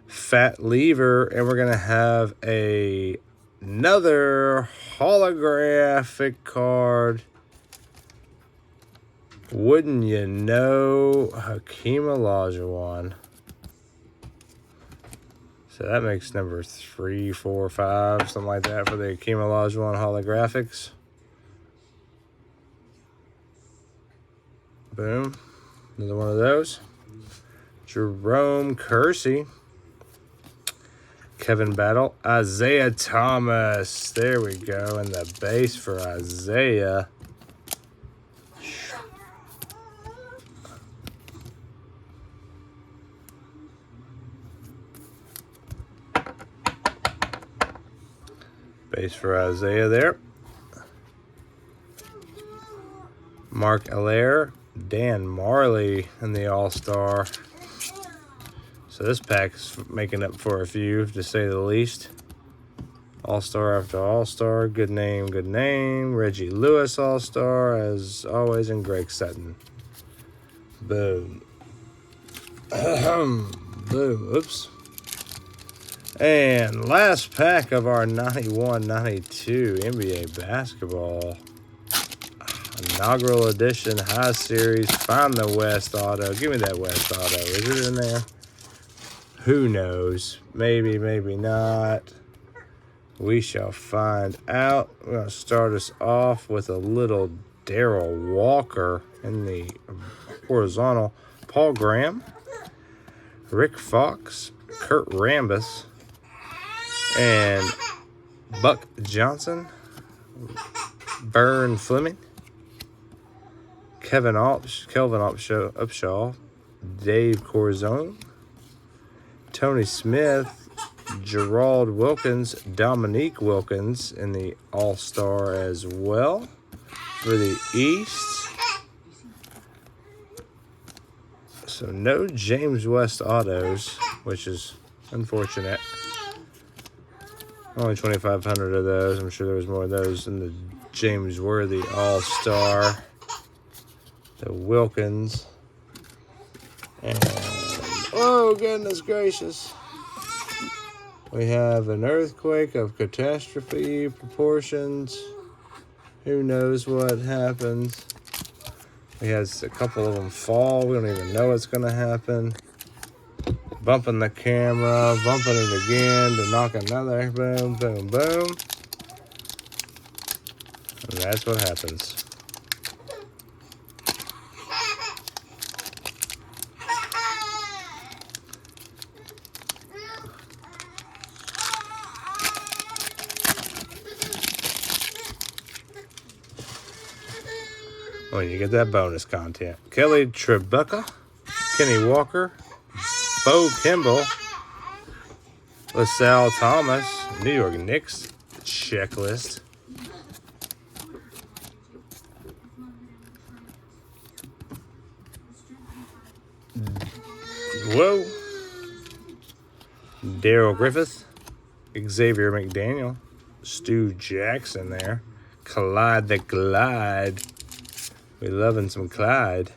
Fat Lever. And we're going to have another holographic card. Wouldn't you know? Hakeem Olajuwon. So that makes number 3, 4, 5, something like that for the Hakeem Olajuwon holographics. Boom. Another one of those. Jerome Kersey. Kevin Battle. Isaiah Thomas. There we go. And the base for Isaiah. Base for Isaiah there. Mark Allaire. Dan Marley in the All-Star. So this pack is making up for a few, to say the least. All-Star after All-Star. Good name, good name. Reggie Lewis All-Star, as always, and Greg Sutton. Boom. Boom. Oops. And last pack of our 91-92 NBA basketball. Inaugural edition, high series. Find the West auto. Give me that West auto. Is it in there? Who knows? Maybe, maybe not. We shall find out. We're going to start us off with a little Darrell Walker in the horizontal. Paul Graham, Rick Fox, Kurt Rambis, and Buck Johnson, Vern Fleming, Kelvin Upshaw, Dave Corzone, Tony Smith, Gerald Wilkins, Dominique Wilkins in the All-Star as well for the East. So no James West autos, which is unfortunate. Only 2,500 of those. I'm sure there was more of those in the James Worthy All-Star. The Wilkins. And, oh, goodness gracious. We have an earthquake of catastrophe proportions. Who knows what happens. We had a couple of them fall. We don't even know what's going to happen. Bumping the camera, bumping it again to knock another. Boom, boom, boom. And that's what happens. When you get that bonus content. Kelly Tribeca, Kenny Walker, Bo Kimball, LaSalle Thomas, New York Knicks checklist. Whoa. Daryl Griffith, Xavier McDaniel, Stu Jackson there, Clyde the Glide. We loving some Clyde.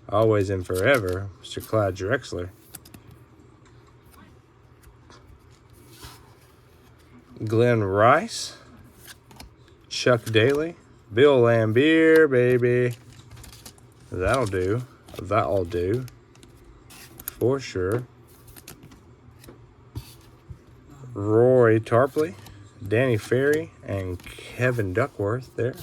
Always and forever, Mr. Clyde Drexler. Glenn Rice. Chuck Daly. Bill Lambier, baby. That'll do. That'll do. For sure. Roy Tarpley. Danny Ferry and Kevin Duckworth there.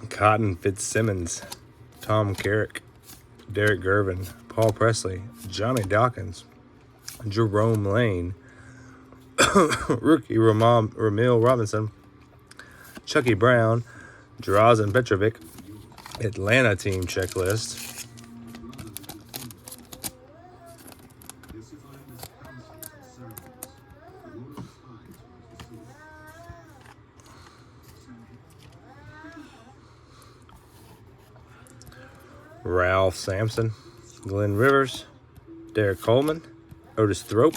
Cotton Fitzsimmons, Tom Carrick, Derek Gervin, Paul Presley, Johnny Dawkins, Jerome Lane, rookie Ramil Robinson, Chucky Brown, Drazen Petrovic, Atlanta team checklist. Ralph Sampson, Glenn Rivers, Derek Coleman, Otis Thrope,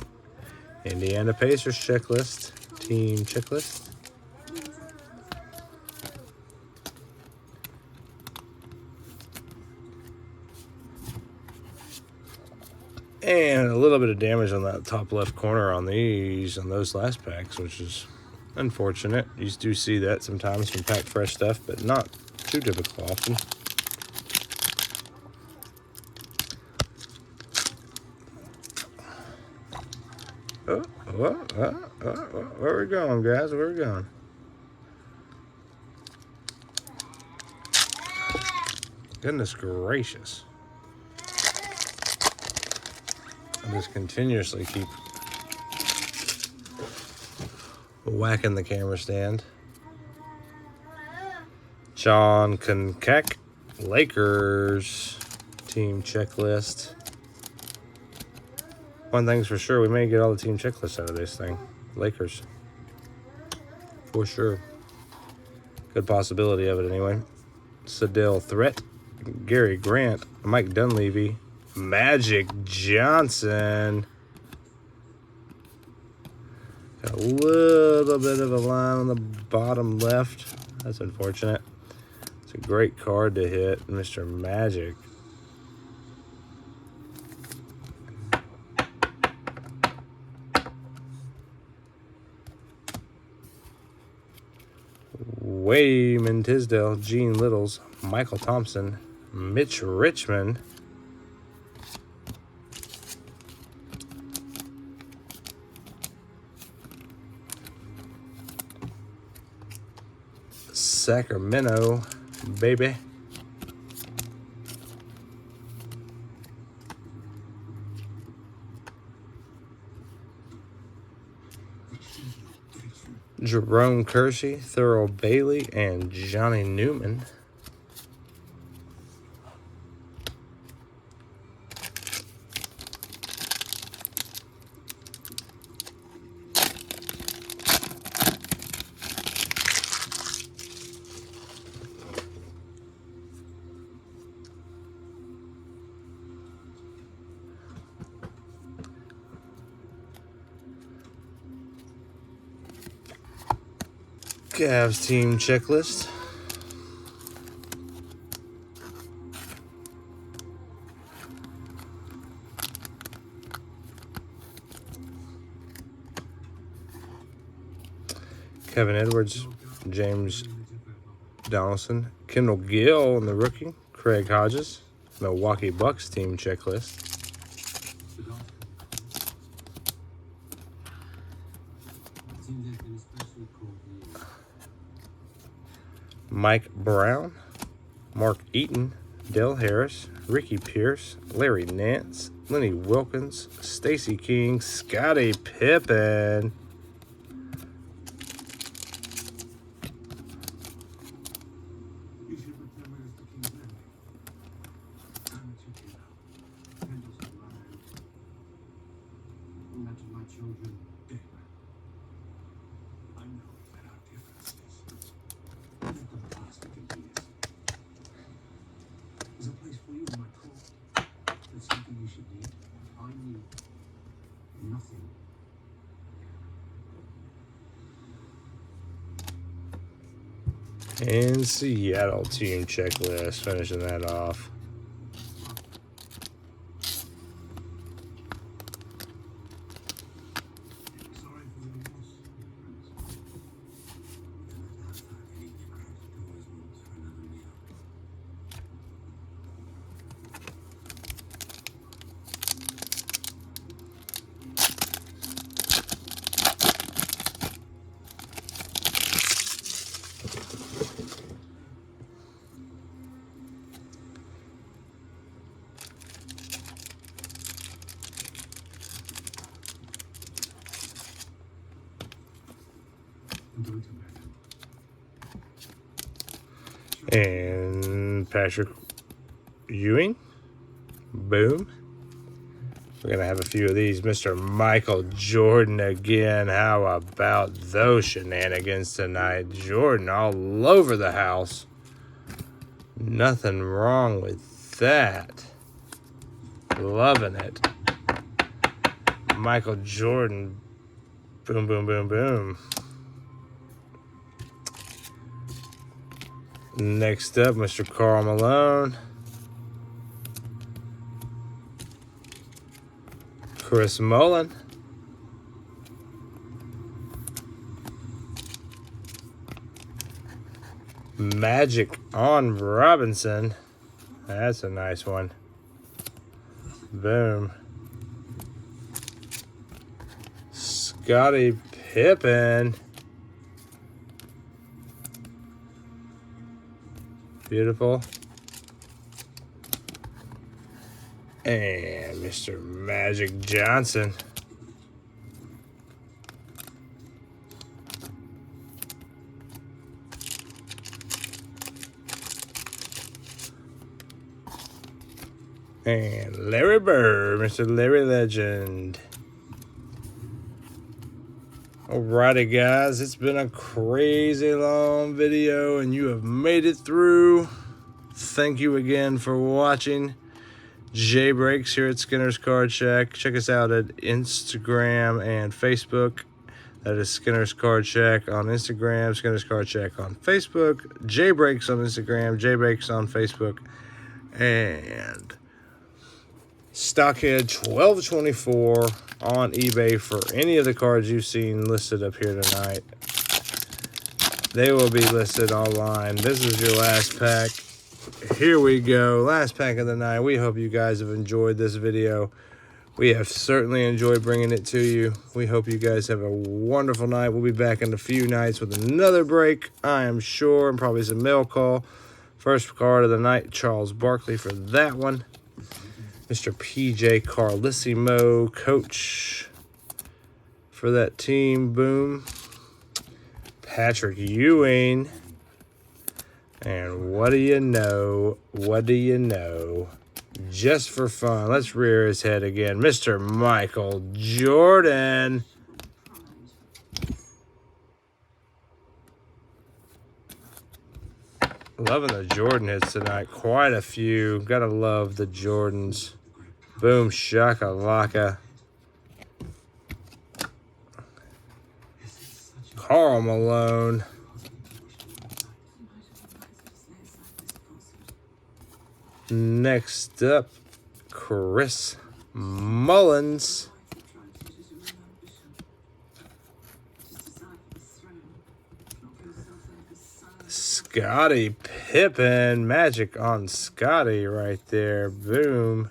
Indiana Pacers checklist, team checklist. And a little bit of damage on that top left corner on those last packs, which is unfortunate. You do see that sometimes from pack fresh stuff, but not too typical often. Where are we going, guys? Where are we going? Goodness gracious. I just continuously keep whacking the camera stand. John Konkak, Lakers team checklist. One thing's for sure, we may get all the team checklists out of this thing. Lakers. For sure. Good possibility of it anyway. Sadell Threat, Gary Grant, Mike Dunleavy, Magic Johnson. Got a little bit of a line on the bottom left. That's unfortunate. It's a great card to hit, Mr. Magic. Wayman Tisdale, Gene Littles, Michael Thompson, Mitch Richmond, Sacramento, baby. Jerome Kersey, Thurl Bailey, and Johnny Newman. Cavs team checklist. Kevin Edwards, James Donaldson, Kendall Gill in the rookie, Craig Hodges, Milwaukee Bucks team checklist. Mike Brown, Mark Eaton, Dale Harris, Ricky Pierce, Larry Nance, Lenny Wilkins, Stacey King, Scottie Pippen. And Seattle team checklist, finishing that off. And Patrick Ewing. Boom. We're going to have a few of these. Mr. Michael Jordan again. How about those shenanigans tonight? Jordan all over the house. Nothing wrong with that. Loving it. Michael Jordan. Boom, boom, boom, boom. Next up, Mr. Karl Malone. Chris Mullin. Magic on Robinson. That's a nice one. Boom. Scottie Pippen. Beautiful. And Mr. Magic Johnson. And Larry Bird, Mr. Larry Legend. Alrighty, guys, it's been a crazy long video, and you have made it through. Thank you again for watching. Jay Breaks here at Skinner's Card Shack. Check us out at Instagram and Facebook. That is Skinner's Card Shack on Instagram, Skinner's Card Shack on Facebook, J-Breaks on Instagram, J-Breaks on Facebook, and Stockhead 1224 on eBay for any of the cards you've seen listed up here tonight. They will be listed online. This is your last pack. Here we go. Last pack of the night. We hope you guys have enjoyed this video. We have certainly enjoyed bringing it to you. We hope you guys have a wonderful night. We'll be back in a few nights with another break, I am sure, and probably some mail call. First card of the night, Charles Barkley for that one. Mr. PJ Carlissimo, coach for that team. Boom. Patrick Ewing. And what do you know? What do you know? Just for fun, let's rear his head again. Mr. Michael Jordan. Loving the Jordan hits tonight. Quite a few. Gotta love the Jordans. Boom shakalaka. Karl Malone. Next up, Chris Mullins. Scottie Pippen. Magic on Scottie right there. Boom.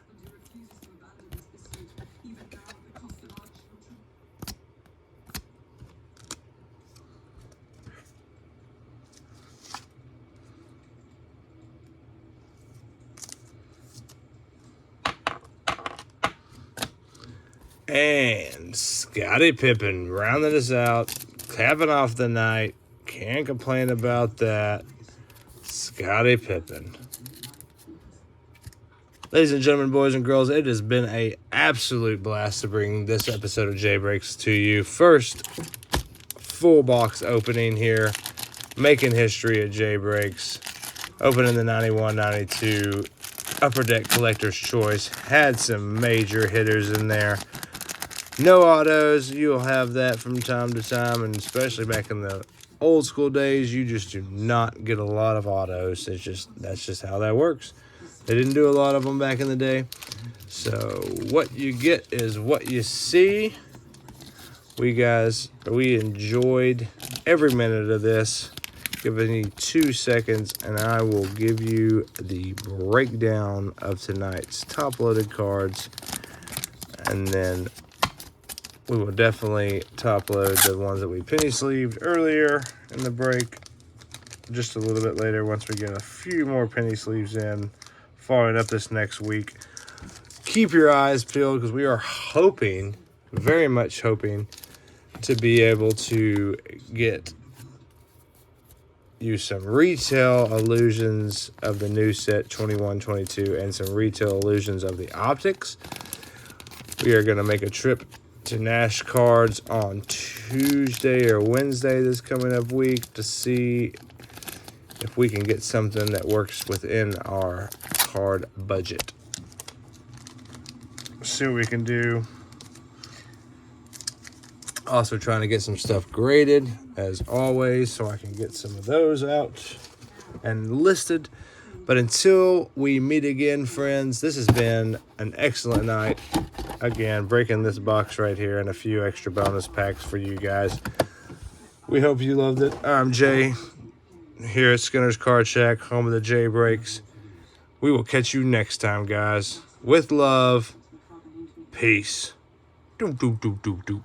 And Scottie Pippen rounding us out, capping off the night. Can't complain about that. Scottie Pippen. Ladies and gentlemen, boys and girls, it has been an absolute blast to bring this episode of J-Breaks to you. First full box opening here, making history at J-Breaks. Opening the 91-92 Upper Deck Collector's Choice. Had some major hitters in there. No autos. You'll have that from time to time, and especially back in the old school days, you just do not get a lot of autos. That's just how that works. They didn't do a lot of them back in the day. So what you get is what you see. We enjoyed every minute of this. Give me 2 seconds and I will give you the breakdown of tonight's top loaded cards, and then we will definitely top load the ones that we penny sleeved earlier in the break just a little bit later once we get a few more penny sleeves in, following up this next week. Keep your eyes peeled because we are hoping, very much hoping, to be able to get you some retail illusions of the new set 21-22 and some retail illusions of the optics. We are going to make a trip to Nash Cards on Tuesday or Wednesday this coming up week to see if we can get something that works within our card budget. See what we can do. Also trying to get some stuff graded as always so I can get some of those out and listed. But until we meet again, friends, this has been an excellent night. Again, breaking this box right here and a few extra bonus packs for you guys. We hope you loved it. I'm Jay here at Skinner's Card Shack, home of the J-Breaks. We will catch you next time, guys. With love. Peace. Do do do do do.